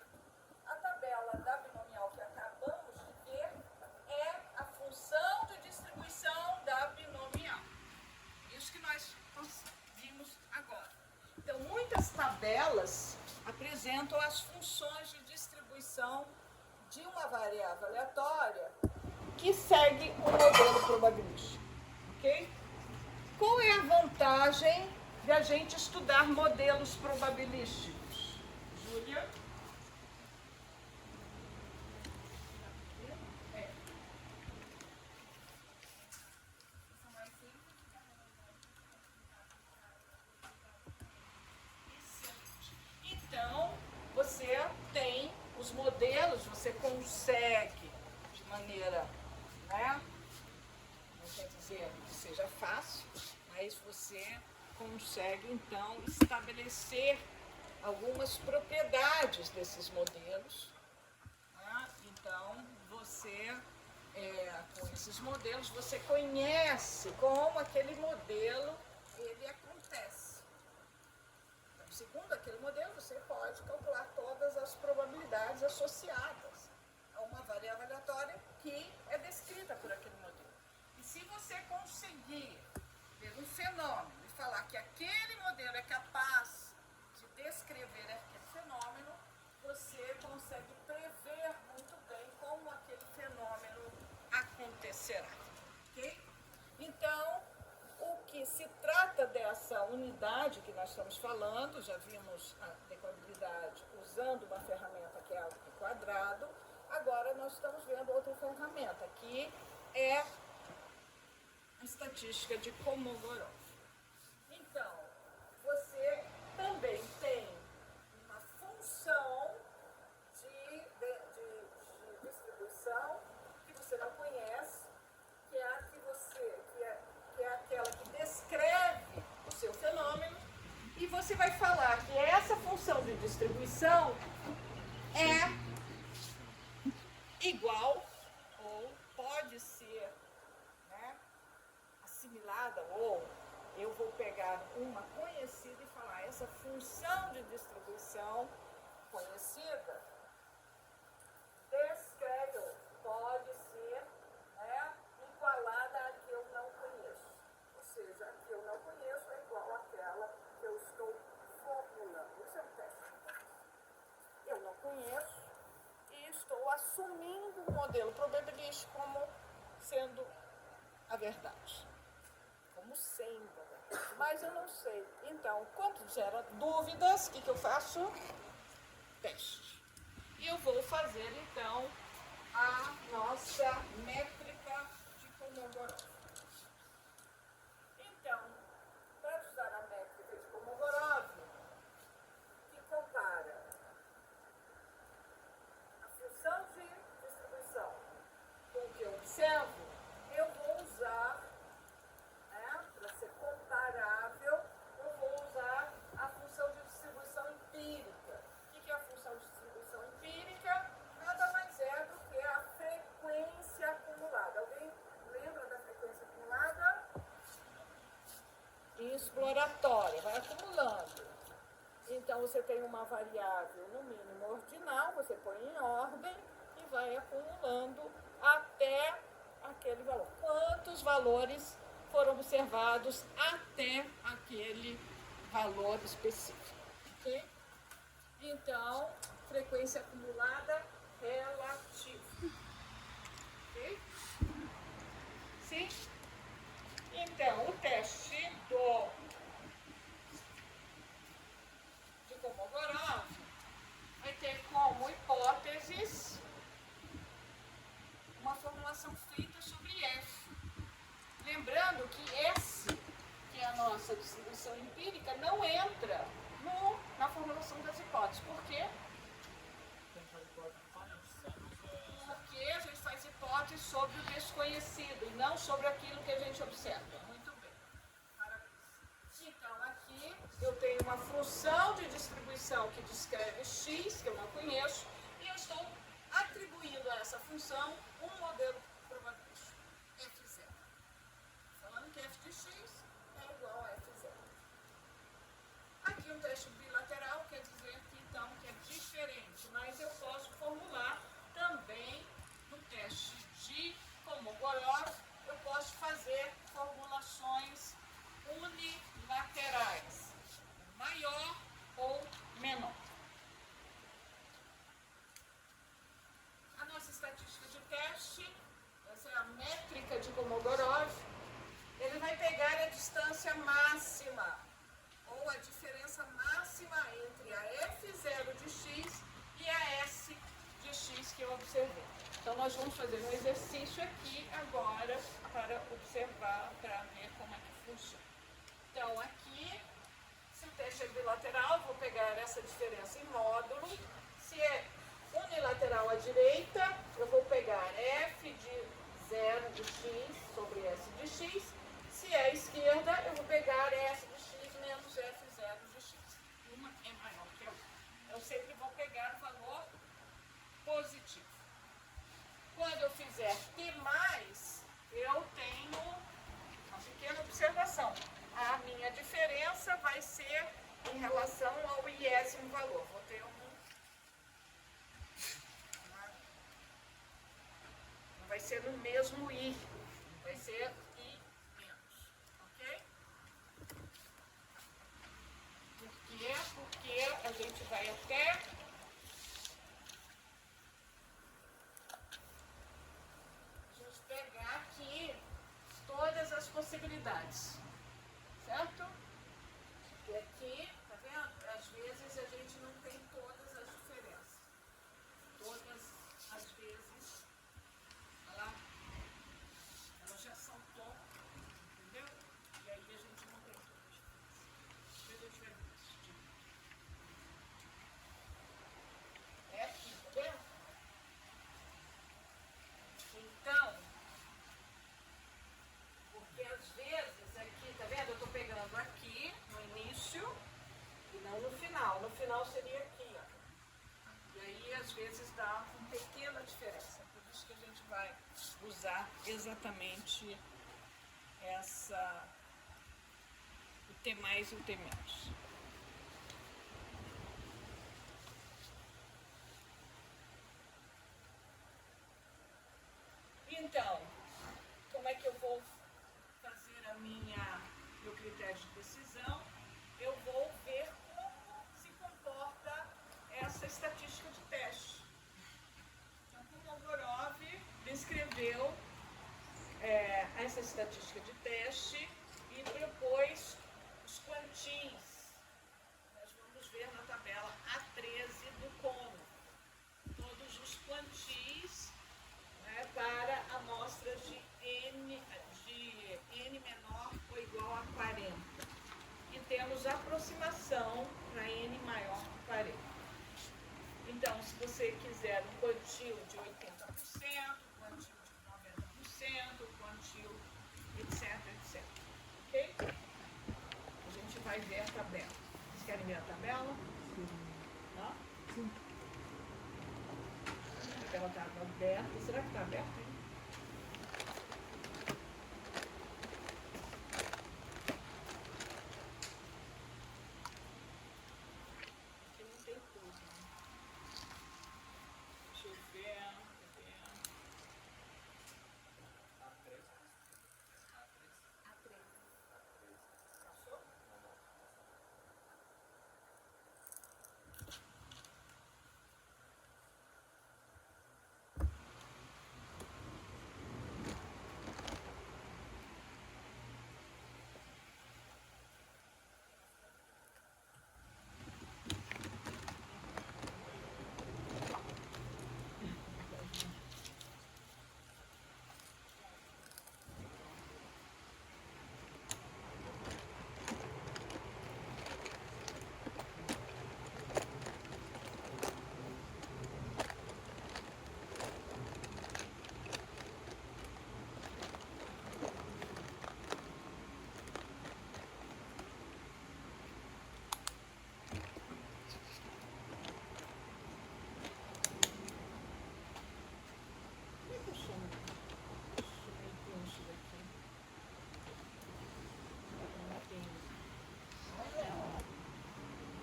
A tabela da binomial que acabamos de ver é a função de distribuição representam as funções de distribuição de uma variável aleatória que segue um modelo probabilístico. Ok? Qual é a vantagem de a gente estudar modelos probabilísticos? Júlia? Então, você tem os modelos, você consegue de maneira, né? Não quer dizer que seja fácil, mas você consegue então estabelecer algumas propriedades desses modelos, né? Então, você, com esses modelos, você conhece como aquele modelo ele acontece. Então, segundo aquele modelo, você pode calcular todas as probabilidades associadas a uma variável aleatória que é descrita por aquele modelo. E se você conseguir ver um fenômeno e falar que aquele modelo é capaz de descrever aquele fenômeno, você consegue prever muito bem como aquele fenômeno acontecerá. Ok? Então, o que se trata dessa unidade que nós estamos falando, já vimos a decodibilidade usando uma ferramenta que é algo quadrado, agora nós estamos vendo outra ferramenta, que é a estatística de Kolmogorov. Então, você também tem uma função de distribuição que você não conhece, que é a que é aquela que descreve o seu fenômeno, e você vai falar que essa função de distribuição é igual ou pode ser, né, assimilada, ou eu vou pegar uma conhecida e falar essa função de distribuição conhecida descreve, pode ser, né, igualada à que eu não conheço. Ou seja, a que eu não conheço é igual àquela que eu estou formulando. Isso é um teste. Eu não conheço e estou assumindo o modelo probabilístico como sendo a verdade. Como sendo a verdade. Mas eu não sei. Então, quando gera dúvidas, o que eu faço? Teste. E eu vou fazer, então, a nossa métrica de Kolmogorov. Então, para usar a métrica de Kolmogorov, que compara a função de distribuição com o que eu observo, eu vou usar, né, para ser comparável, eu vou usar a função de distribuição empírica. O que é a função de distribuição empírica? Nada mais é do que a frequência acumulada. Alguém lembra da frequência acumulada? Exploratória, vai acumulando. Então, você tem uma variável, no mínimo ordinal, você põe em ordem e vai acumulando até aquele valor. Quantos valores foram observados até aquele valor específico? Ok? Então, frequência acumulada relativa. Ok? Sim? Então, o teste de Kolmogorov vai ter como hipóteses uma formulação feita sobre F. Lembrando que S, que é a nossa distribuição empírica, não entra na formulação das hipóteses. Por quê? Porque a gente faz hipótese sobre o desconhecido e não sobre aquilo que a gente observa. Muito bem. Parabéns. Então, aqui eu tenho uma função de distribuição que descreve x, que eu não conheço, e eu estou atribuindo a essa função um modelo probabilístico, f0. Falando que f de x é igual a f0. Aqui um teste bilateral quer dizer que, então, que é diferente, mas eu posso formular também no teste de Kolmogorov, eu posso fazer formulações unilaterais, maior ou menor. nós vamos fazer um exercício aqui agora para observar, para ver como é que funciona. Então, aqui, se o teste é bilateral, eu vou pegar essa diferença em módulo. Se é unilateral à direita, eu vou pegar f de 0 de x sobre s de x. Se é à esquerda, eu vou pegar s de x menos f0 de x. Uma é maior que a outra. Eu sempre vou pegar o valor positivo. Quando eu fizer t+, eu tenho uma pequena observação. A minha diferença vai ser em relação ao iésimo valor. Vou ter não vai ser no mesmo i, vai ser i menos, ok? Por quê? Porque a gente vai até pegar aqui todas as possibilidades, certo? E aqui, tá vendo? Às vezes a gente não tem todas as diferenças. Todas as vezes, olha lá, elas já são tom, entendeu? E aí a gente não tem todas as diferenças. Deixa eu ver isso. É aqui, tá vendo? Então, porque às vezes aqui, tá vendo? Eu estou pegando aqui no início e não no final. No final seria aqui, ó. E aí às vezes dá uma pequena diferença. Por isso que a gente vai usar exatamente o T mais e o T menos. Então, como é que eu vou fazer meu critério de decisão? Eu vou ver como se comporta essa estatística de teste. Então, Kolmogorov descreveu essa estatística de teste e propôs os quantis. Nós vamos ver na tabela A13 do Como. Todos os quantis para amostras de n menor ou igual a 40. E temos aproximação para n maior que 40. Então, se você quiser um quantil de 80%, quantil de 90%, quantil, etc, etc. Ok? A gente vai ver a tabela. Vocês querem ver a tabela? Sim. Não? Sim. A tabela estava aberta. Será que está aberta ainda? Aqui não tem tudo. Né? Deixa eu ver. Passou?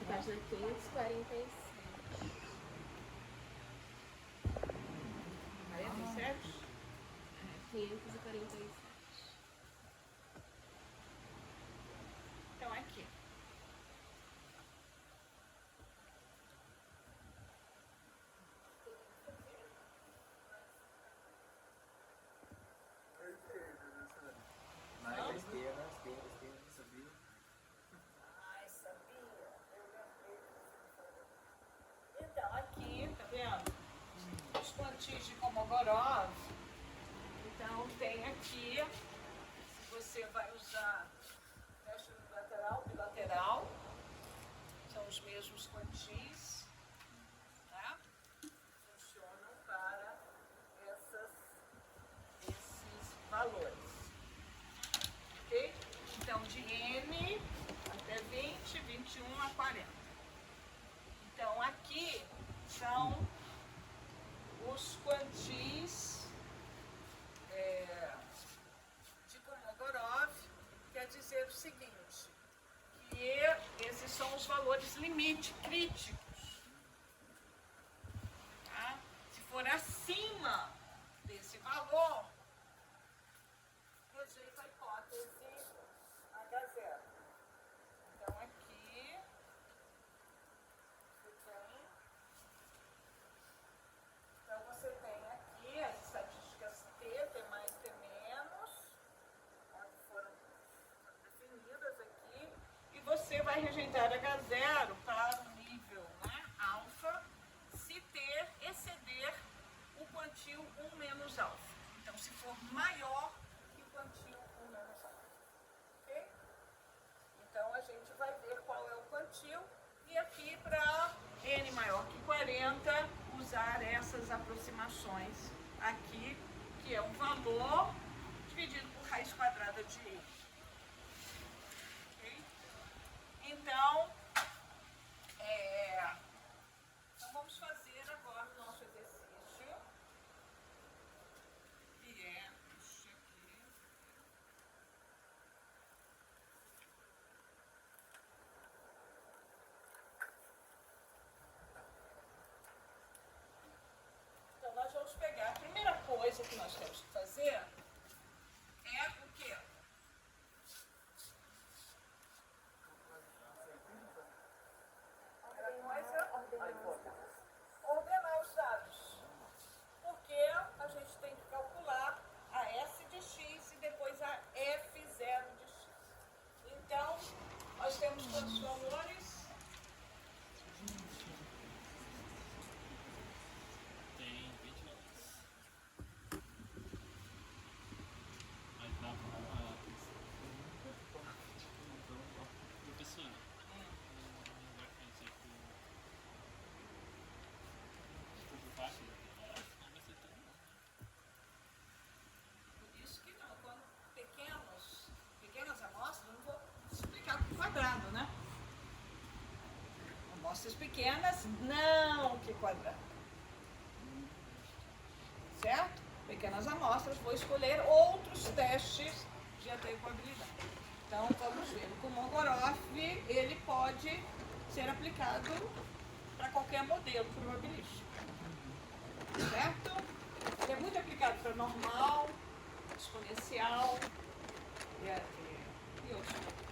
Página 547. 47? 547. Então, aqui. Mais à esquerda, subir. Ai, sabia? Eu lembrei. Então, aqui, tá vendo? Os quantis de Kolmogorov aqui, se você vai usar teste unilateral, bilateral, são os mesmos quantis, né? Funcionam para esses valores. Ok? Então, de N até 20, 21 a 40. Então, aqui são os quantis de Kolmogorov, quer dizer o seguinte, que esses são os valores limite críticos. Tá? Se for acima desse valor, rejeita a hipótese H0. Então, aqui você tem aqui as estatísticas T, T mais, T menos, onde foram definidas aqui, e você vai rejeitar H0 para o nível, né, alfa, se T exceder o quantio 1 menos alfa. Então, se for maior que o quantio 1 menos alfa. Ok? Então, a gente vai ver qual é o quantio, e aqui para N maior que 40, usar essas aproximações aqui, que é um valor dividido por raiz quadrada de N. Okay? Então, vamos fazer agora o nosso exercício, que é isso aqui. Então, nós vamos pegar, a primeira coisa que nós temos que fazer é o quê? Ordenar os dados. Porque a gente tem que calcular a S de x e depois a F0 de x. Então, nós temos quantos valores? Tem 20 valores. Mas dá pra... Professora, não vai fazer por faixa? Não vai ser tão bom, né? Por isso que não, quando pequenas amostras, não vou explicar por quadrado, né? Amostras pequenas, não que quadrado. Certo? Pequenas amostras, vou escolher outros testes de adequabilidade. Então, vamos ver. O Kolmogorov, ele pode ser aplicado para qualquer modelo probabilístico. Certo? Ele é muito aplicado para normal, exponencial e outros modelos.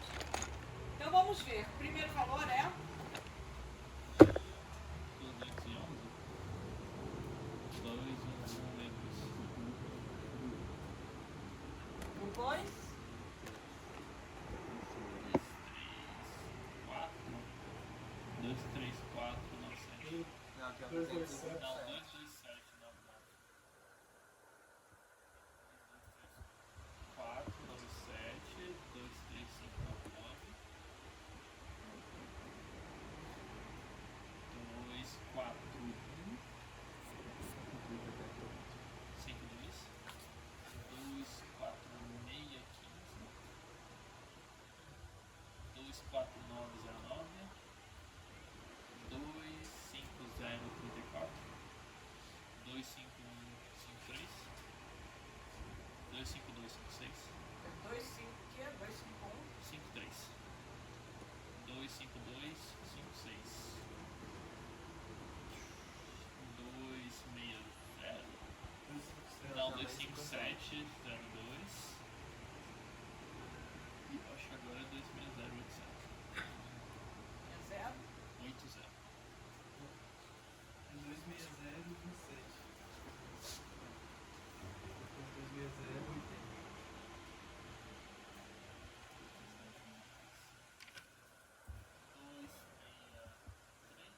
Então, vamos ver. O primeiro valor é 211. 2, 1, 1, 2. o 2. 2, 3, 4, 9, 7. Não, aqui é o 227. Não, 2, 2, 7, 9, 9. 4, 9, 7, 2, 3, 5, 9, 9. 2, 4, 1. 5, 2. 2, 4, 6, 15. 2, 4, 9, 0, 9. 2, 5, 0, 34. 2, 5, 1, 5, 3. 2, 5, 2, 5, 6. 2, 5, que é 2, 5, 5, 3. 2, 5, 2, 5, 6. 2, 6, 0. Não, 2, 5, 7, 0, 2. E acho que agora é 2, 6, 0, 8, 7. 1. É 0. 8, 0. 260 e 27. 260 e 80. 2, 6, 3.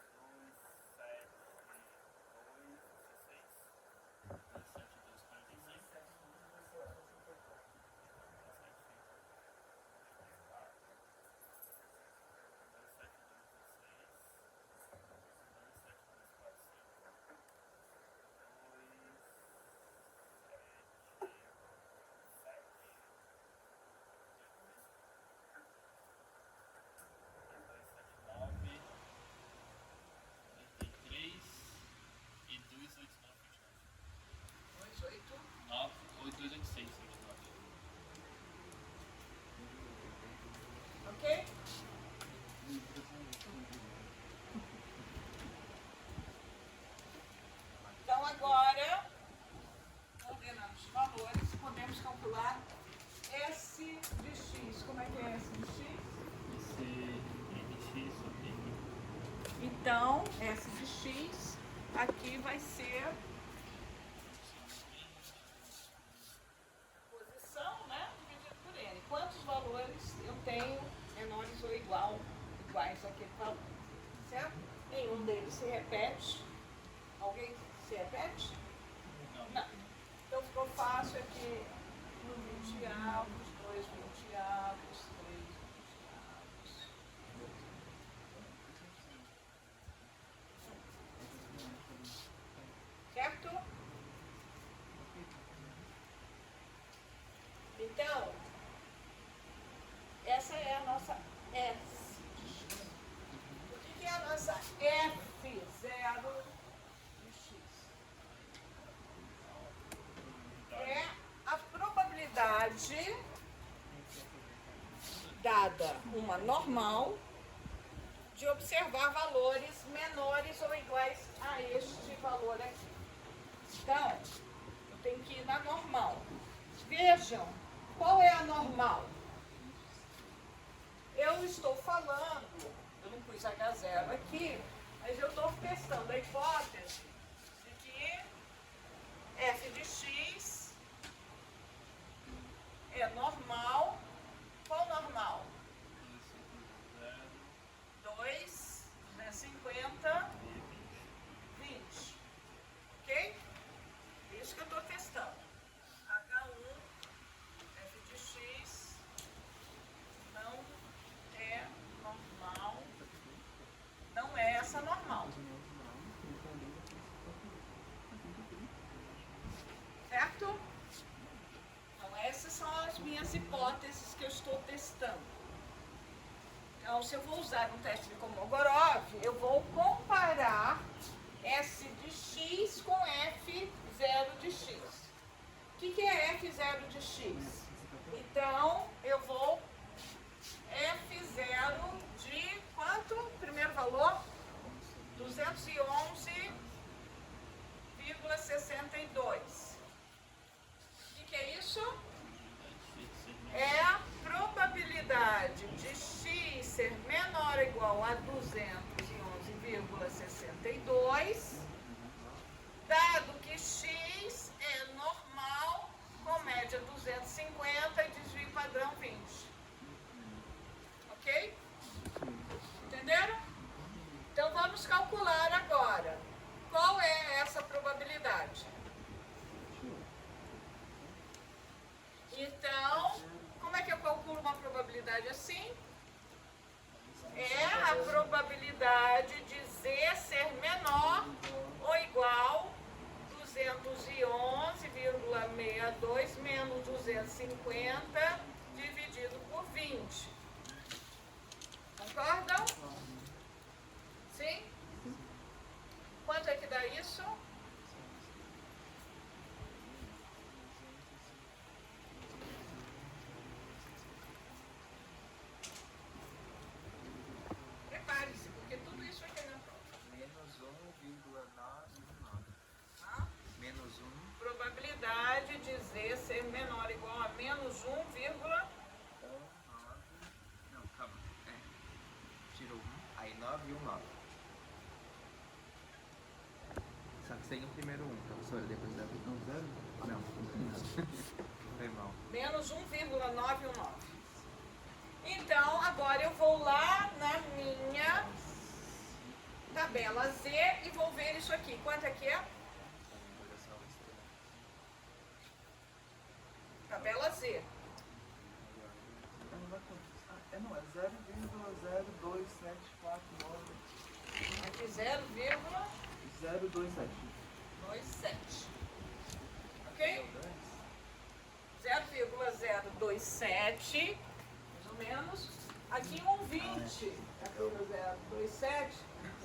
2, 7, calcular S de X. Como é que é S de X? Esse NX sobre Então, S de X aqui vai ser posição, né? Dividido por N. Quantos valores eu tenho menores ou iguais àquele valor? Certo? Nenhum deles se repete. Alguém se repete? Não. Então ficou fácil aqui. 1 20 avos, 2 20 avos, 3 20 avos. Certo? Então, essa é a nossa S. O que é a nossa F0 de X? É a probabilidade dada uma normal de observar valores menores ou iguais a este valor aqui. Então, eu tenho que ir na normal. Vejam, qual é a normal? Eu estou falando, eu não pus H0 aqui, mas eu estou testando a hipótese de que f de x é normal. Qual normal? 2, 250, 20. Ok? Isso que eu estou testando. H1, f de x não é normal. Não é essa normal. Certo? Então, essas são as minhas hipóteses que eu estou testando. Então, se eu vou usar um teste de Kolmogorov, eu vou comparar S de x com F0 de x. O que é F0 de x? Então, eu vou F0 de quanto? Primeiro valor? 211,62. O que é isso? É a probabilidade de x ser menor ou igual a 211,62, dado que x é normal, com média 250 e desvio padrão 20. Ok? Entenderam? Então vamos calcular agora. Qual é essa probabilidade? Então, como é que eu calculo uma probabilidade assim? É a probabilidade de Z ser menor ou igual a 211,62 menos 250 dividido por 20. Concordam? Sim? Quanto é que dá isso? Prepare-se, porque tudo isso vai cair na prova. Menos 1,919. Tá? Menos 1. Probabilidade de Z ser menor ou igual a menos 1, 9. Não, calma. Tirou 1. Aí 9 e 1, 9. Só que sem o primeiro 1, professora. Depois dá um 0? Não. Foi mal. menos 1,919. Então, agora eu vou lá na minha tabela Z e vou ver isso aqui. Quanto é que é? Tabela Z. Não, é 0,02749. Aqui 0,27. 027. Ok? 0,027, mais ou menos. Aqui 1,20. Aqui no 0,27.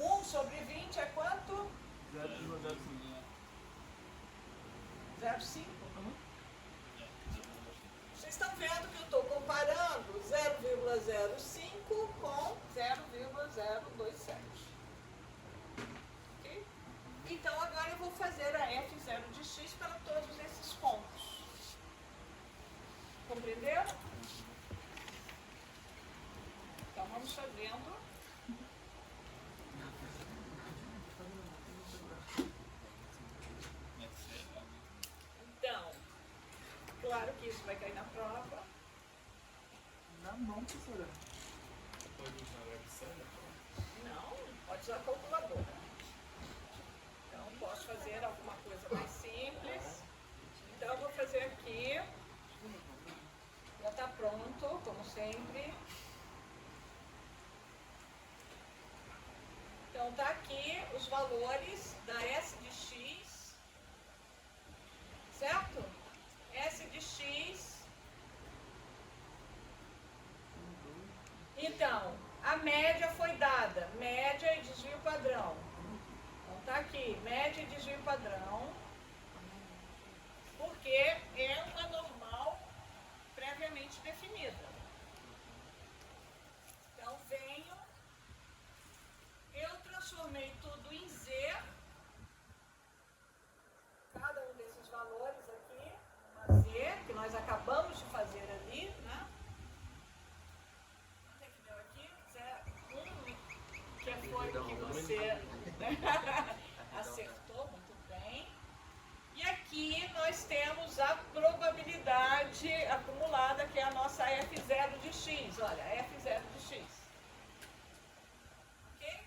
1 sobre 20 é quanto? 0,5. Vocês estão vendo que eu estou comparando 0,05 com 0,027. Ok? Então agora eu vou fazer a F0 de x para todos esses pontos. claro que isso vai cair na prova. Na mão, professora. Pode usar o Excel? Não, pode usar a calculadora. Então, posso fazer alguma coisa mais simples. Então, eu vou fazer aqui. Já está pronto, como sempre. Então, está aqui os valores da S de X, certo? S de X. Então, a média foi dada, média e desvio padrão. Então, está aqui, média e desvio padrão, porque é uma normal previamente definida. Então, venho, eu transformei tudo em Z, cada um desses valores aqui, uma Z, que nós acabamos de fazer ali, né? Quanto é que deu aqui? Que foi que você acertou muito bem. E aqui nós temos a probabilidade acumulada, que é a nossa F0 de X. Olha, F0 de X. Ok?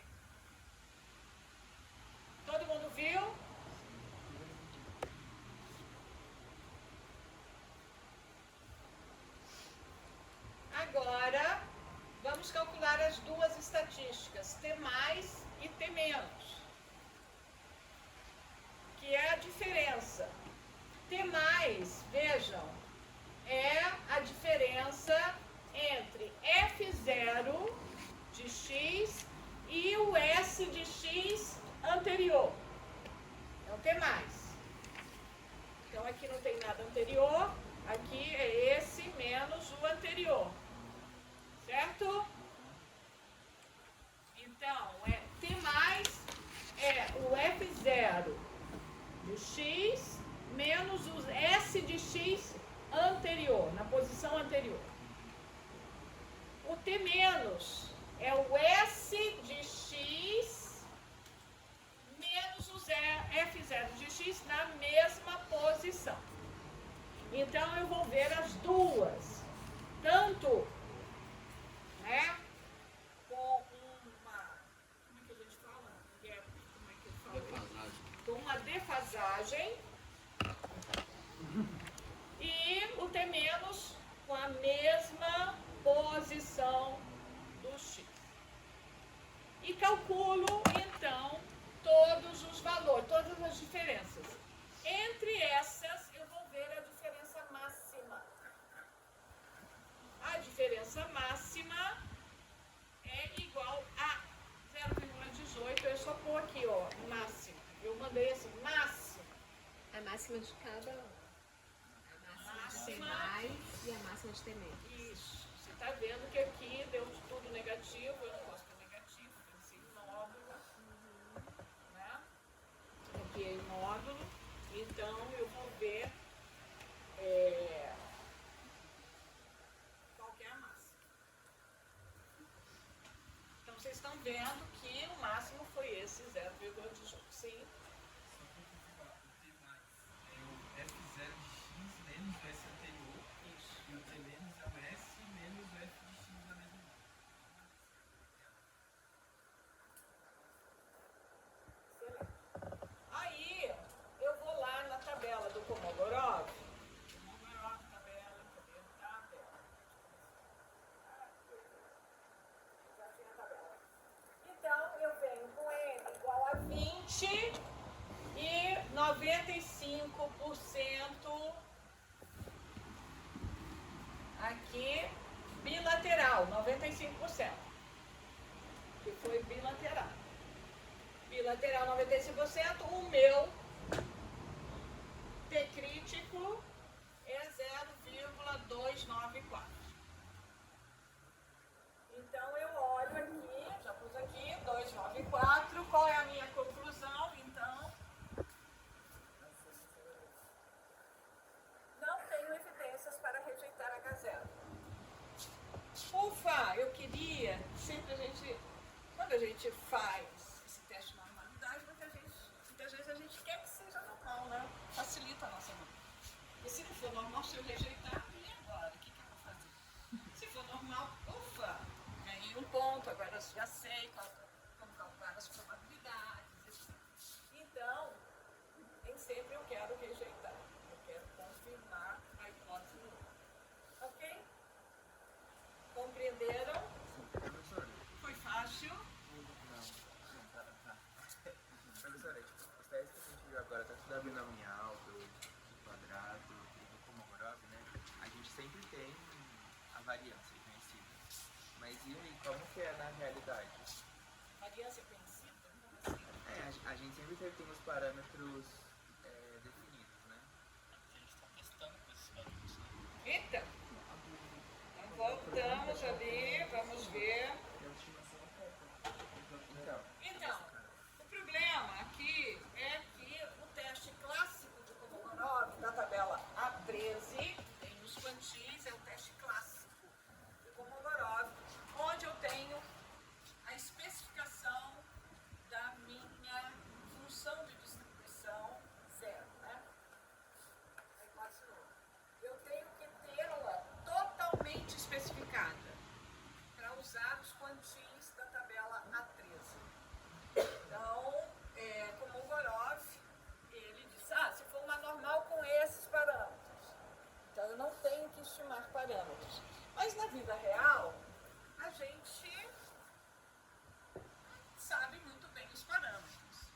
Todo mundo viu? Agora, vamos calcular as duas estatísticas, T mais e T menos, que é a diferença. T mais, vejam, é a diferença entre F0 de X e o S de X anterior. É o T mais. Então, aqui não tem nada anterior, aqui é esse menos o anterior. Certo? Então, T mais é o F0 de X menos o S de X anterior, na posição anterior. O T menos é o S de X menos o F0 de X na mesma posição. Então, eu vou ver as duas. Tanto com uma, como é que a gente fala? Gap, como é que eu falo? Defasagem. Com uma defasagem. E o T menos com a mesma posição do X. E calculo, então, todos os valores, todas as diferenças. Entre essas, eu vou ver a diferença máxima. A diferença máxima é igual a 0,18. Eu só pôr aqui, ó, máxima. Eu mandei assim, máxima. A máxima de cada um. A máxima de T mais e a máxima de T menos. Isso. Você está vendo que aqui deu tudo negativo. Eu não gosto de negativo, tem que ser em módulo. Né? Aqui é em módulo. Então, eu vou ver qual que é a máxima. Então, vocês estão vendo que o máximo foi esse 0,18. Sim. É o F0 de X menos o S anterior. Isso. E o T menos é o S menos o F de X na mesma hora. Excelente. Aí, eu vou lá na tabela do Kolmogorov. Kolmogorov, tabela, cadê a tabela? Já tinha a tabela. Então, eu venho com N igual a 20 e 95% aqui bilateral, 95%. Que foi bilateral. Bilateral 95%, o meu T crítico é 0,294. Então eu olho aqui, já pus aqui, 294, qual é a minha conclusão? Então, não tenho evidências para rejeitar H0. Ufa, eu queria, sempre quando a gente faz esse teste de normalidade, muitas vezes a gente quer que seja normal, né? Facilita a nossa vida. E se não for normal, se eu rejeitar ponto, agora eu já sei como calcular as probabilidades, etc. Então, nem sempre eu quero rejeitar, eu quero confirmar a hipótese número. Ok? Compreenderam? Professora, Foi fácil? não, tá. Professora, tipo, os testes que a gente viu agora, tanto da binomial, do quadrado e do Kolmogorov, né? A gente sempre tem a variância conhecida. Mas e aí, como que é na realidade? Variância conhecida? Como assim? A gente sempre tem os parâmetros definidos, né? A gente está testando com esses valores, né? Eita! Então, voltamos ali, vamos ver. Então, Então, o problema aqui é que o teste clássico de Kolmogorov, da tabela A13, tem os quantis, é o teste clássico de Kolmogorov, onde eu tenho a especificação da minha função de distribuição zero, né? A hipótese nula. Eu tenho que tê-la totalmente especificada para usar os quantis da tabela A13. Então, Kolmogorov, ele diz, se for uma normal com esses parâmetros, então eu não tenho que estimar parâmetros. Mas na vida real, a gente sabe muito bem os parâmetros.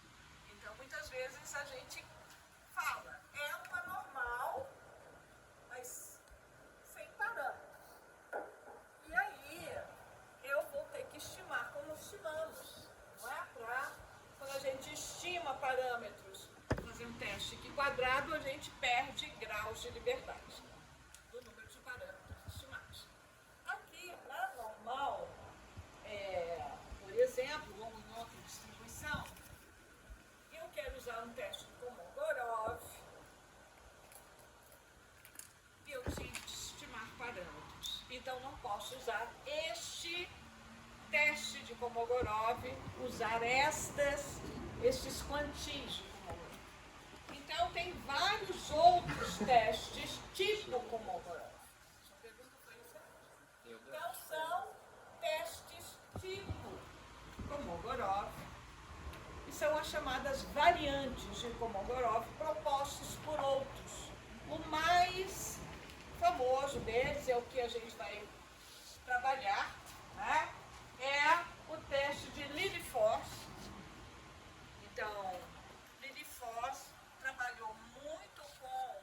Então, muitas vezes a gente fala, é uma normal, mas sem parâmetros. E aí, eu vou ter que estimar como estimamos, não é? Quando a gente estima parâmetros, fazer um teste que quadrado, a gente perde graus de liberdade do número de parâmetros estimados. Aqui, na normal, por exemplo, ou em outra distribuição, eu quero usar um teste de Kolmogorov e eu tenho que estimar parâmetros. Então, não posso usar este teste de Kolmogorov, usar estes quantis de Kolmogorov. Então, tem vários outros testes tipo Kolmogorov. Sua pergunta foi essa? Então, são testes tipo Kolmogorov, que são as chamadas variantes de Kolmogorov propostos por outros. O mais famoso deles é o que a gente vai trabalhar, né? É o teste de Lilliefors. Então, Lilliefors trabalhou muito com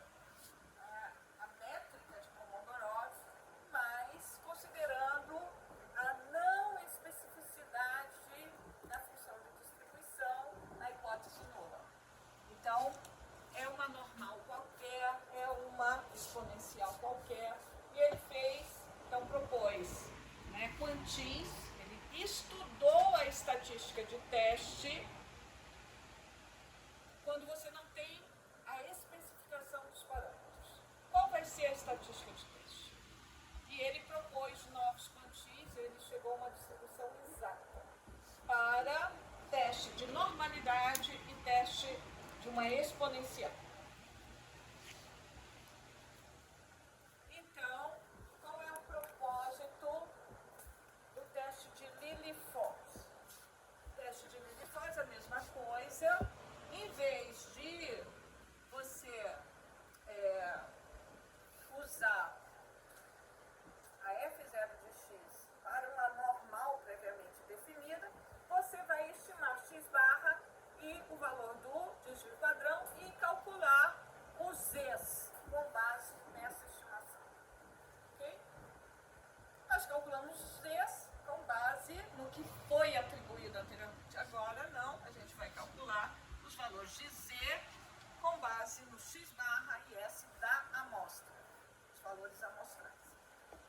a métrica de Kolmogorov, mas considerando a não especificidade da função de distribuição na hipótese nula. Então, é uma normal qualquer, é uma exponencial qualquer, e ele propôs, né, quantis, ele estudou a estatística de teste quando você não tem a especificação dos parâmetros. Qual vai ser a estatística de teste? E ele propôs novos quantis, ele chegou a uma distribuição exata para teste de normalidade e teste de uma exponencial. Então, qual é o propósito do teste de Lilliefors? O teste de Lilliefors é a mesma coisa. Em vez de você usar a F0 de x para uma normal previamente definida, você vai estimar x barra e o valor do desvio padrão e calcular os z's com base nessa estimação. Ok? Nós calculamos os z's com base no que foi atribuído anteriormente. Agora não, a gente vai calcular os valores de z com base no x barra e s da amostra, os valores amostrais.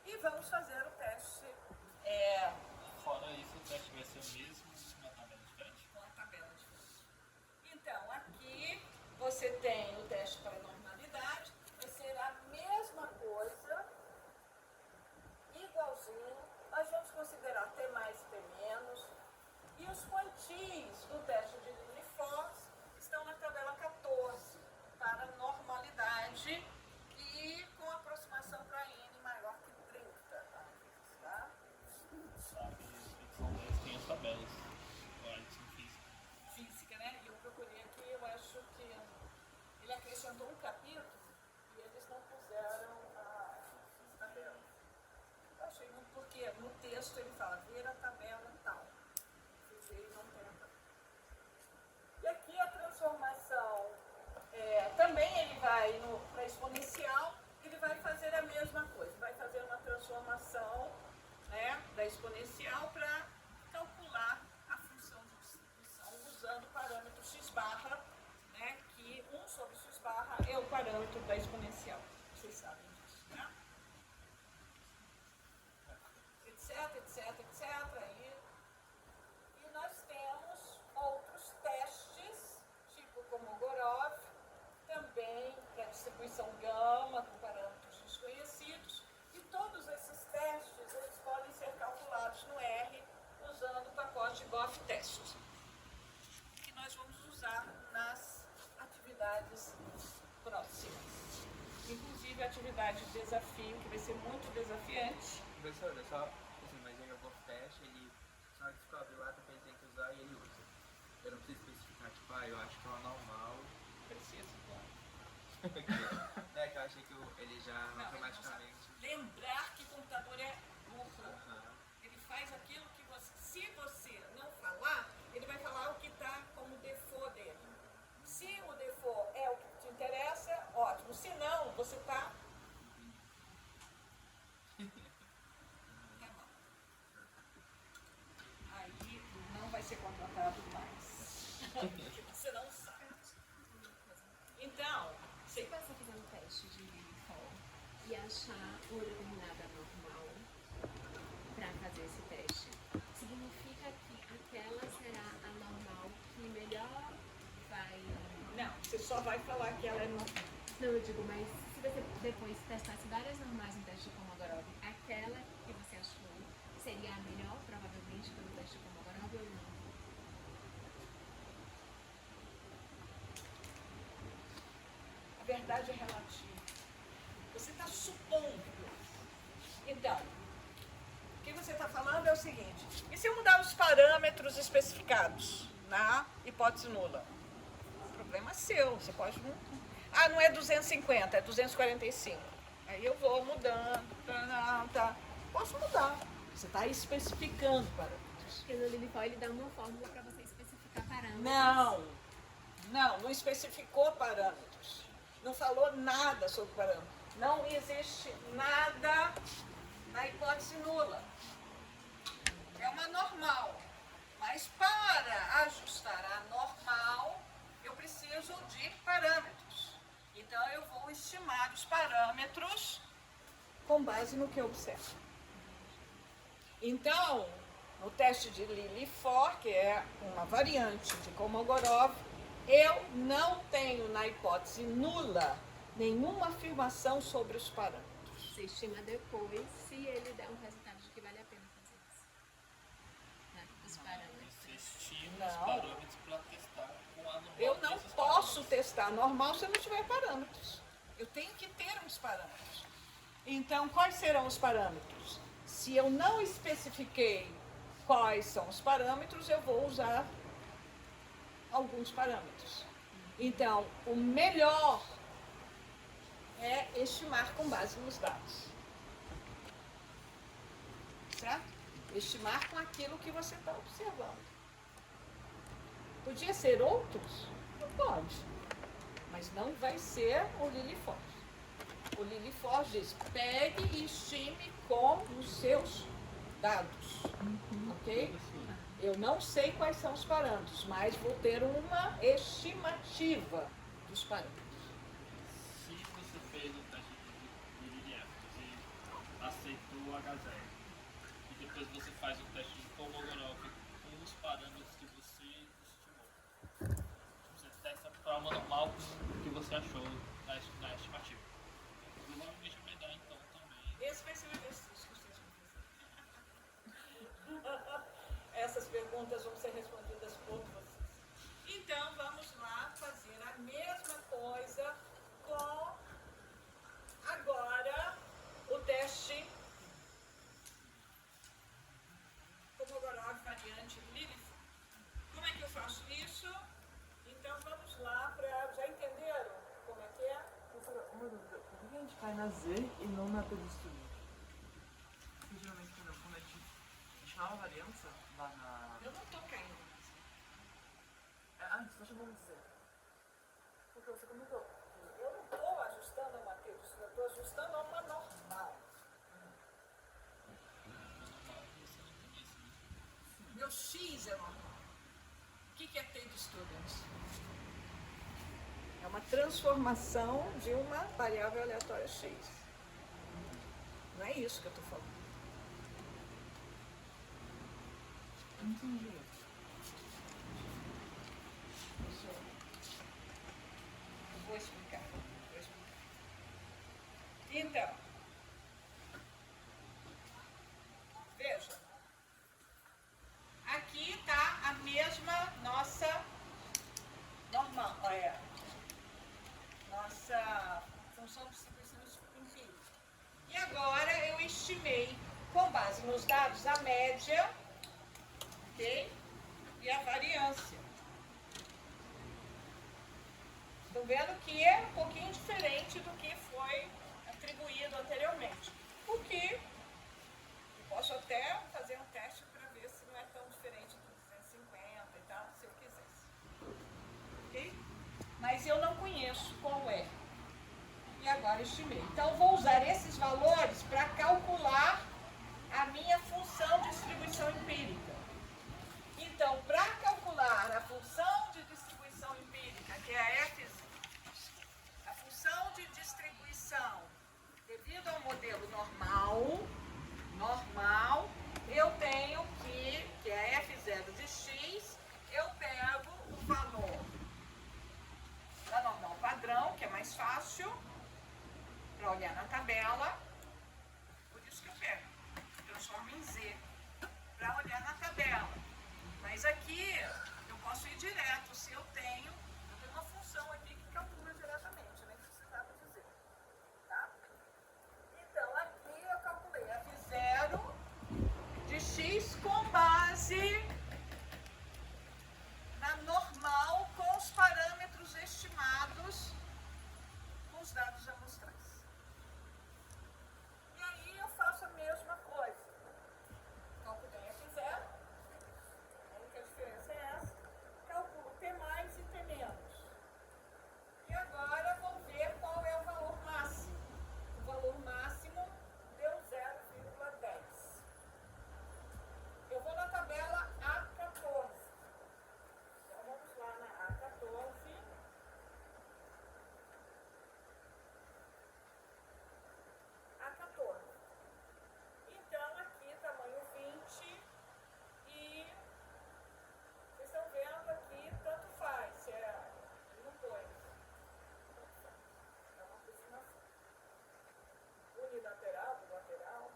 E vamos fazer o teste Fora isso, o teste vai ser o mesmo, uma tabela diferente. com a tabela diferente. Então, aqui você tem o teste para normalidade, vai ser a mesma coisa, igualzinho. Nós vamos considerar T mais e T menos. E os quantis do teste de Lilliefors estão na tabela 14, para normalidade e com aproximação para N maior que 30. Tá? Sabe também ele vai para exponencial, ele vai fazer a mesma coisa, vai fazer uma transformação, né, da exponencial para calcular a função de distribuição usando o parâmetro x barra, né, que 1 sobre x barra é o parâmetro da exponencial. Vocês sabem disso, né? Etc, etc, etc. E nós temos outros testes, tipo Kolmogorov, também para distribuição gama com parâmetros desconhecidos. E todos esses testes eles podem ser calculados no R usando o pacote GoffTest, que nós vamos usar nas atividades próximas. Inclusive a atividade de desafio, que vai ser muito desafiante. Professora, só assim, mas aí o GoffTest, ele na hora que descobre lá, também ele tem que usar e ele usa. Eu não preciso especificar, tipo, eu acho que é o anormal. Precisa, claro. É que eu achei que ele já Não, automaticamente. lembrar que o computador é burro. Aham. Ele faz aquilo que você. Se você não falar, ele vai falar o que está como default dele. Se o default é o que te interessa, ótimo. Se não, você está. Aí não vai ser contratado mais. Porque você não sabe. Então, Se você fizer um teste de Lilifol e achar uma determinada normal para fazer esse teste, significa que aquela será a normal que melhor vai... não, você só vai falar que ela é normal. Não, eu digo, mas se você depois testasse várias normais no teste de Kolmogorov, aquela que você achou seria a melhor, provavelmente, pelo teste de Kolmogorov ou não? A verdade é relativa. Você está supondo. Então, o que você está falando é o seguinte: e se eu mudar os parâmetros especificados na hipótese nula? O problema é seu. Você pode. Não é 250, é 245. Aí eu vou mudando. Tá. Posso mudar. Você está especificando parâmetros. Porque no Lilifol ele dá uma fórmula para você especificar parâmetros. Não especificou parâmetros. Não falou nada sobre parâmetros. Não existe nada na hipótese nula. É uma normal. Mas para ajustar a normal, eu preciso de parâmetros. Então eu vou estimar os parâmetros com base no que eu observo. Então, no teste de Lilifol, que é uma variante de Kolmogorov, eu não tenho na hipótese nula nenhuma afirmação sobre os parâmetros. Você estima depois se ele der um resultado de que vale a pena fazer isso. Né? Os parâmetros. Você estima os Não. parâmetros para testar com a normal. Eu não desses posso parâmetros. testar normal se eu não tiver parâmetros. Eu tenho que ter uns parâmetros. Então, quais serão os parâmetros? Se eu não especifiquei quais são os parâmetros, eu vou usar alguns parâmetros. Então, o melhor é estimar com base nos dados. Certo? Estimar com aquilo que você está observando. Podia ser outros? Não pode. Mas não vai ser o Lilifol. O Lilifol diz, pegue e estime com os seus dados. Ok? Eu não sei quais são os parâmetros, mas vou ter uma estimativa dos parâmetros. Se você fez o teste de LDF, você aceitou o H0, e depois você faz o teste de Kolmogorov com os parâmetros que você estimou. Você testa para uma normal com o que você achou na estimativa. Provavelmente vai dar então também. Esse vai ser o exercício que vocês vão fazer. Essas perguntas vão ser respondidas por vocês. Então, vamos lá fazer a mesma coisa com, agora, o teste Kolmogorov variante Lilifol. Como é que eu faço isso? Então, vamos lá para... Já entenderam como é que é? Professora, uma dúvida. Por que a gente cai na Z e não na T do estudo? Porque geralmente, por exemplo, quando a gente chamava a variância lá na... Eu não estou caindo. A gente tá chamando de Z. Porque você comentou que nível X é normal. O que é TADE Students? É uma transformação de uma variável aleatória X. Não é isso que eu estou falando. Não entendi. Eu vou explicar. Então, veja. Aqui está a mesma nossa normal, nossa função de distribuição empírica. E agora eu estimei, com base nos dados, a média, ok? E a variância. Estão vendo que é um pouquinho diferente do que foi atribuído anteriormente. O que eu posso até fazer um teste para ver se não é tão diferente do 250 e tal, se eu quisesse. Ok? Mas eu não conheço qual é. E agora estimei. Então, vou usar esses valores para calcular a minha função de distribuição empírica. Então, para calcular a função de distribuição empírica, que é a função de distribuição devido ao modelo normal, eu tenho que é f0 de x, eu pego o valor da normal padrão, que é mais fácil para olhar na tabela, por isso que eu pego, transformo em z, para olhar na tabela. Mas aqui eu posso ir direto, se eu tenho uma função aqui que calcula diretamente, nem precisava dizer. Tá? Então aqui eu calculei f0 de x com base na normal com os parâmetros estimados com os dados amostrais. E aí eu faço a mesma coisa. Calculei f0. A única diferença é essa. Calculo T mais e T menos. E agora vou ver qual é o valor máximo. O valor máximo deu 0,10. Eu vou na tabela A14. Então vamos lá na A14. A14. Então aqui tamanho 20 e vocês estão vendo aqui, tanto faz, se é 1, 2. É uma aproximação. Unilateral, bilateral.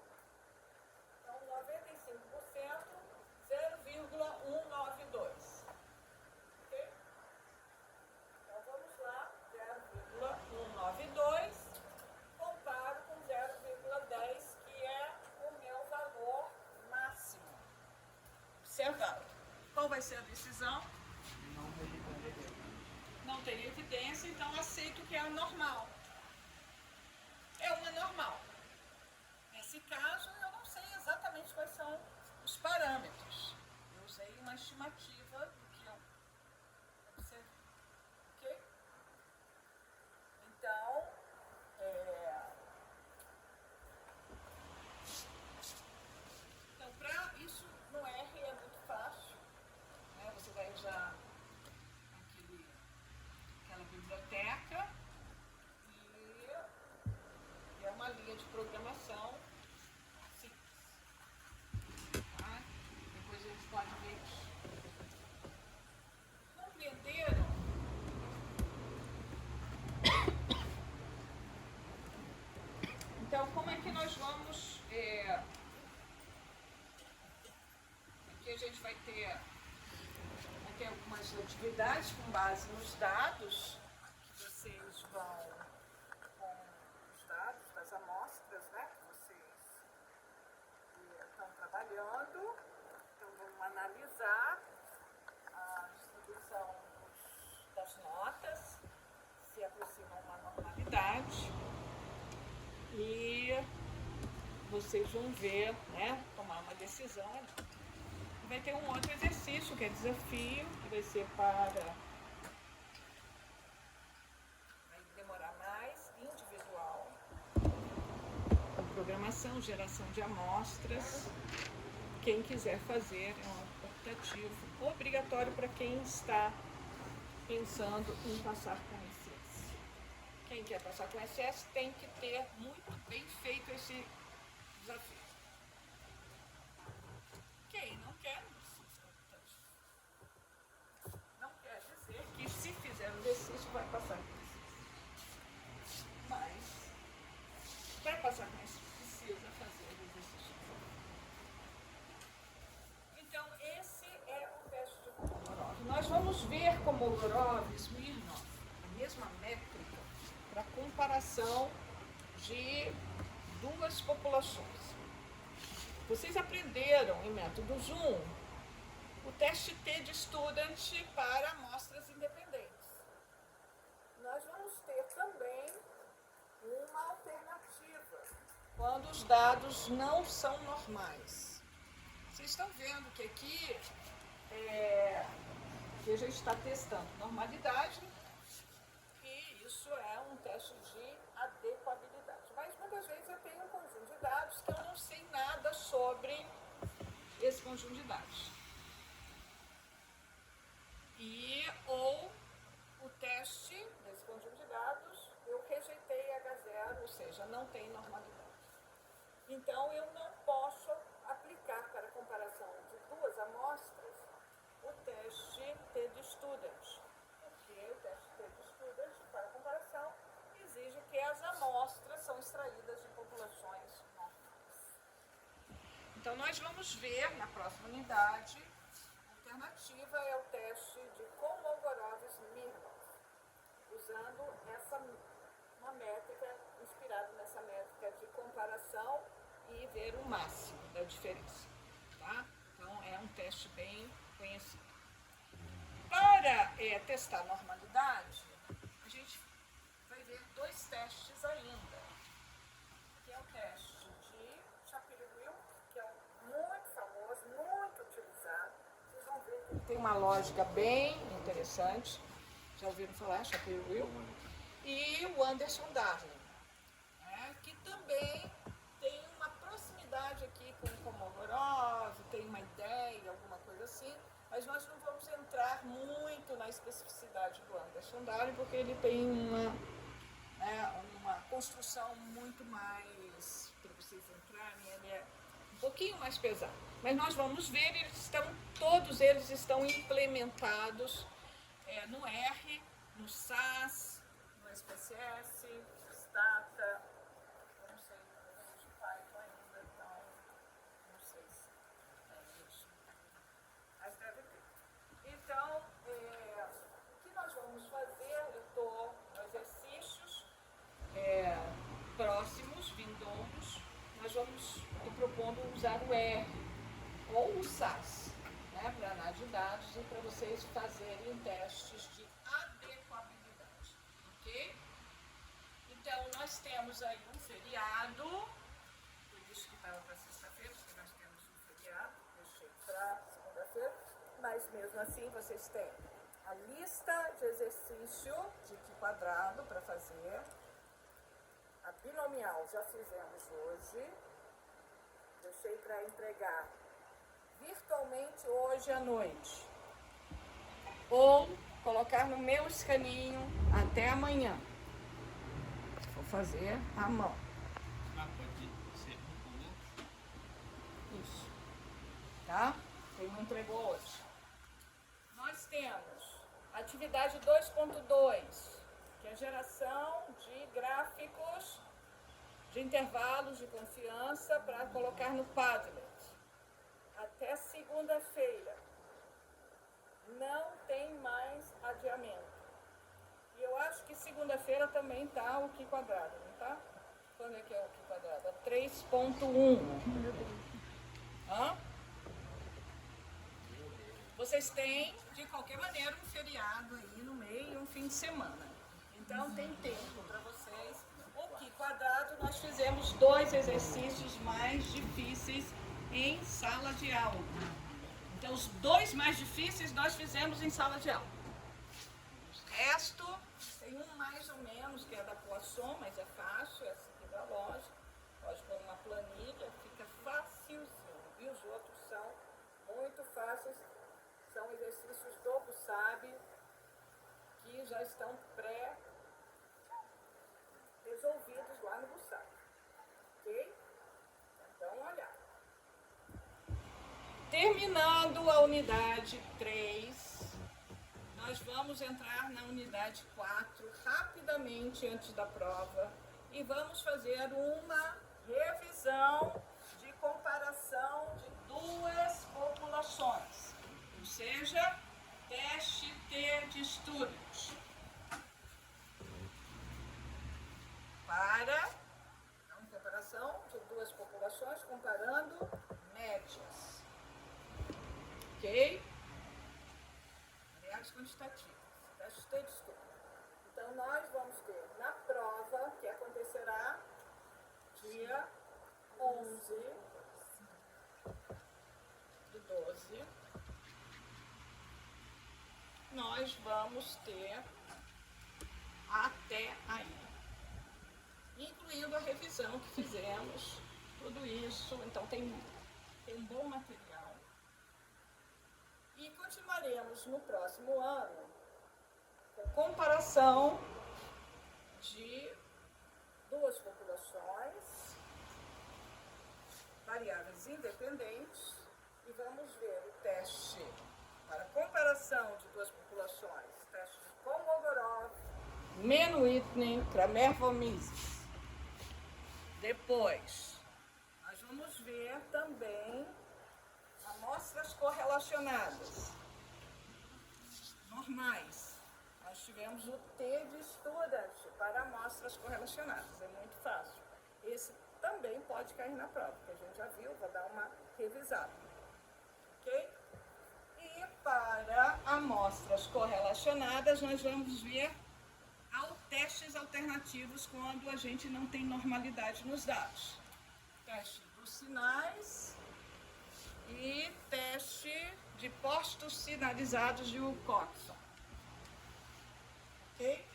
Então 95%, 0,192. Ok? Então vamos lá, 0,192. Comparo com 0,10, que é o meu valor máximo. Observado. Qual vai ser a decisão? Não tem evidência, então aceito que é a normal. É uma normal. Nesse caso, eu não sei exatamente quais são os parâmetros. Eu usei uma estimativa do que eu observei. Ok? Então, para isso no R é muito fácil. Né? Você vai usar aquela biblioteca e é uma linha de programação simples. Tá? Depois a gente pode ver isso. Compreenderam? Então, como é que nós vamos... Aqui a gente vai ter algumas atividades com base nos dados, que vocês vão, com os dados das amostras, né, que vocês estão trabalhando, então vamos analisar a distribuição das notas, se aproxima uma normalidade, e vocês vão ver, né, tomar uma decisão ali. Vai ter um outro exercício, que é desafio, que vai ser vai demorar mais, individual. Programação, geração de amostras. Quem quiser fazer, é uma optativo, obrigatório para quem está pensando em passar com SS. Quem quer passar com SS tem que ter muito bem feito esse desafio. Quem não quer, não precisa optativo. Não quer dizer que se fizer o exercício vai passar com SS. Mas, para passar com SS, precisa fazer o exercício. Então, esse é o teste de Kolmogorov. Nós vamos ver Kolmogorov e Smirnov, a mesma métrica, para comparação de duas populações. Vocês aprenderam em método Zoom o teste T de Student para amostras independentes. Nós vamos ter também uma alternativa quando os dados não são normais. Vocês estão vendo que aqui que a gente está testando normalidade e isso é um teste de adequabilidade. Mas muitas vezes eu tenho um conjunto de dados que eu não sei nada sobre esse conjunto de dados. Ou o teste desse conjunto de dados eu rejeitei H0, ou seja, não tem normalidade. Então eu não posso aplicar para a comparação de duas amostras o teste T de Student, porque o teste T de Student, para comparação, exige que as amostras são extraídas de populações normais. Então nós vamos ver na próxima unidade, a alternativa é o teste de Kolmogorov-Smirnov, usando uma métrica, inspirada nessa métrica de comparação e ver o máximo da diferença. Tá? Então, é um teste bem conhecido. Para testar a normalidade, a gente vai ver dois testes ainda, que é o teste de Shapiro-Wilk, que é muito famoso, muito utilizado. Vocês vão ver que ele tem uma lógica bem interessante. Já ouviram falar, Shapiro-Wilk? E o Anderson-Darling, que também tem uma proximidade aqui com o Kolmogorov, tem uma ideia, alguma coisa assim, mas nós não vamos entrar muito na especificidade do Anderson-Darling, porque ele tem uma construção muito mais, para vocês entrarem, ele é um pouquinho mais pesado. Mas nós vamos ver, todos eles estão implementados no R, no SAS, no SPSS, Stata, eu não sei, de Python ainda, então, não sei se é isso. Mas deve ter. Então, o que nós vamos fazer, eu estou nos exercícios próximos, vindouros, estou propondo usar o R ou o SAS, para análise de dados e para vocês fazerem testes de adequabilidade, ok? Então, nós temos aí um feriado, eu disse que estava para sexta-feira, porque nós temos um feriado, deixei para segunda-feira, mas mesmo assim vocês têm a lista de exercício de Q quadrado para fazer, a binomial já fizemos hoje, deixei para entregar virtualmente hoje à noite, ou colocar no meu escaninho até amanhã. Vou fazer à mão. Pode ser um ou outro. Isso. Tá? Quem não entregou hoje. Nós temos atividade 2.2, que é a geração de gráficos de intervalos de confiança para colocar no Padlet. Até segunda-feira. Não tem mais adiamento. E eu acho que segunda-feira também está o Q quadrado, não está? Quando é que é o Q quadrado? É 3.1. Hã? Vocês têm, de qualquer maneira, um feriado aí no meio, um fim de semana. Então tem tempo para vocês. O Q quadrado, nós fizemos 2 exercícios mais difíceis em sala de aula. Então, os 2 mais difíceis nós fizemos em sala de aula. O resto, tem um mais ou menos, que é da Poisson, mas é fácil, essa aqui da lógica. Pode pôr uma planilha, fica facilzinho. E os outros são muito fáceis. já estão pré-resolvidos lá no Bussac. Ok? Então, olhar. Terminando a unidade 3, nós vamos entrar na unidade 4 rapidamente antes da prova e vamos fazer uma revisão de comparação de duas populações, ou seja, teste T de Student. Para uma comparação de duas populações, comparando médias. Ok? Variáveis quantitativas. Teste T de Student. Então, nós vamos ter na prova, que acontecerá dia 11 do 12, nós vamos ter até aí, incluindo a revisão que fizemos, tudo isso. Então tem um bom material. E continuaremos no próximo ano com comparação de duas populações, variáveis independentes, e vamos ver o teste para comparação de duas populações, teste de Kolmogorov, Mann-Whitney, Kramer-Vomisis. Depois, nós vamos ver também amostras correlacionadas, normais. Nós tivemos o T de Student para amostras correlacionadas, é muito fácil. Esse também pode cair na prova, que a gente já viu, vou dar uma revisada. Ok? E para amostras correlacionadas, nós vamos ver testes alternativos quando a gente não tem normalidade nos dados. Teste dos sinais e teste de postos sinalizados de Wilcoxon. Ok?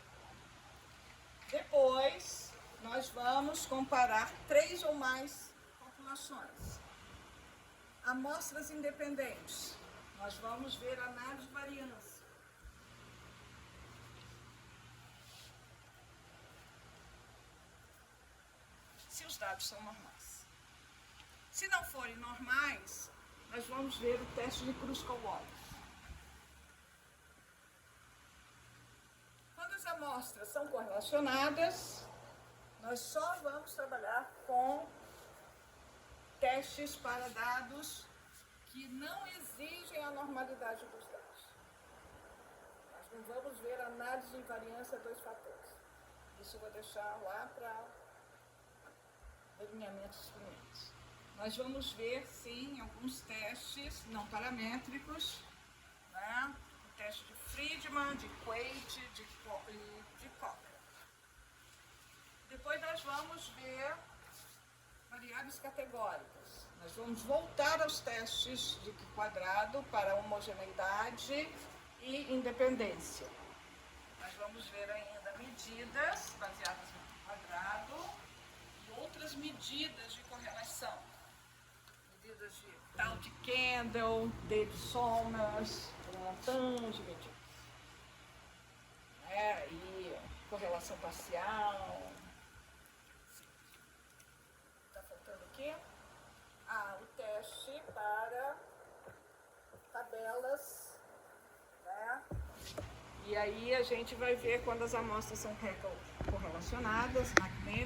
Depois, nós vamos comparar 3 ou mais populações. Amostras independentes. Nós vamos ver análise de variância. Se os dados são normais. Se não forem normais, nós vamos ver o teste de Kruskal-Wallis. Quando as amostras são correlacionadas, nós só vamos trabalhar com testes para dados que não exigem a normalidade dos dados. Nós não vamos ver análise de invariância 2 fatores. Isso eu vou deixar lá para delineamentos experimentos. Nós vamos ver, sim, alguns testes não paramétricos, né? O teste de Friedman, de Quaid, de Cocker. Depois nós vamos ver variáveis categóricas. Nós vamos voltar aos testes de quadrado para homogeneidade e independência. Nós vamos ver ainda medidas baseadas no quadrado e outras medidas de correlação. Medidas de tal de Kendall, David Somers, um montão de medidas. E correlação parcial. Está faltando o quê? O teste para tabelas, né? E aí a gente vai ver quando as amostras são correlacionadas, McNamee.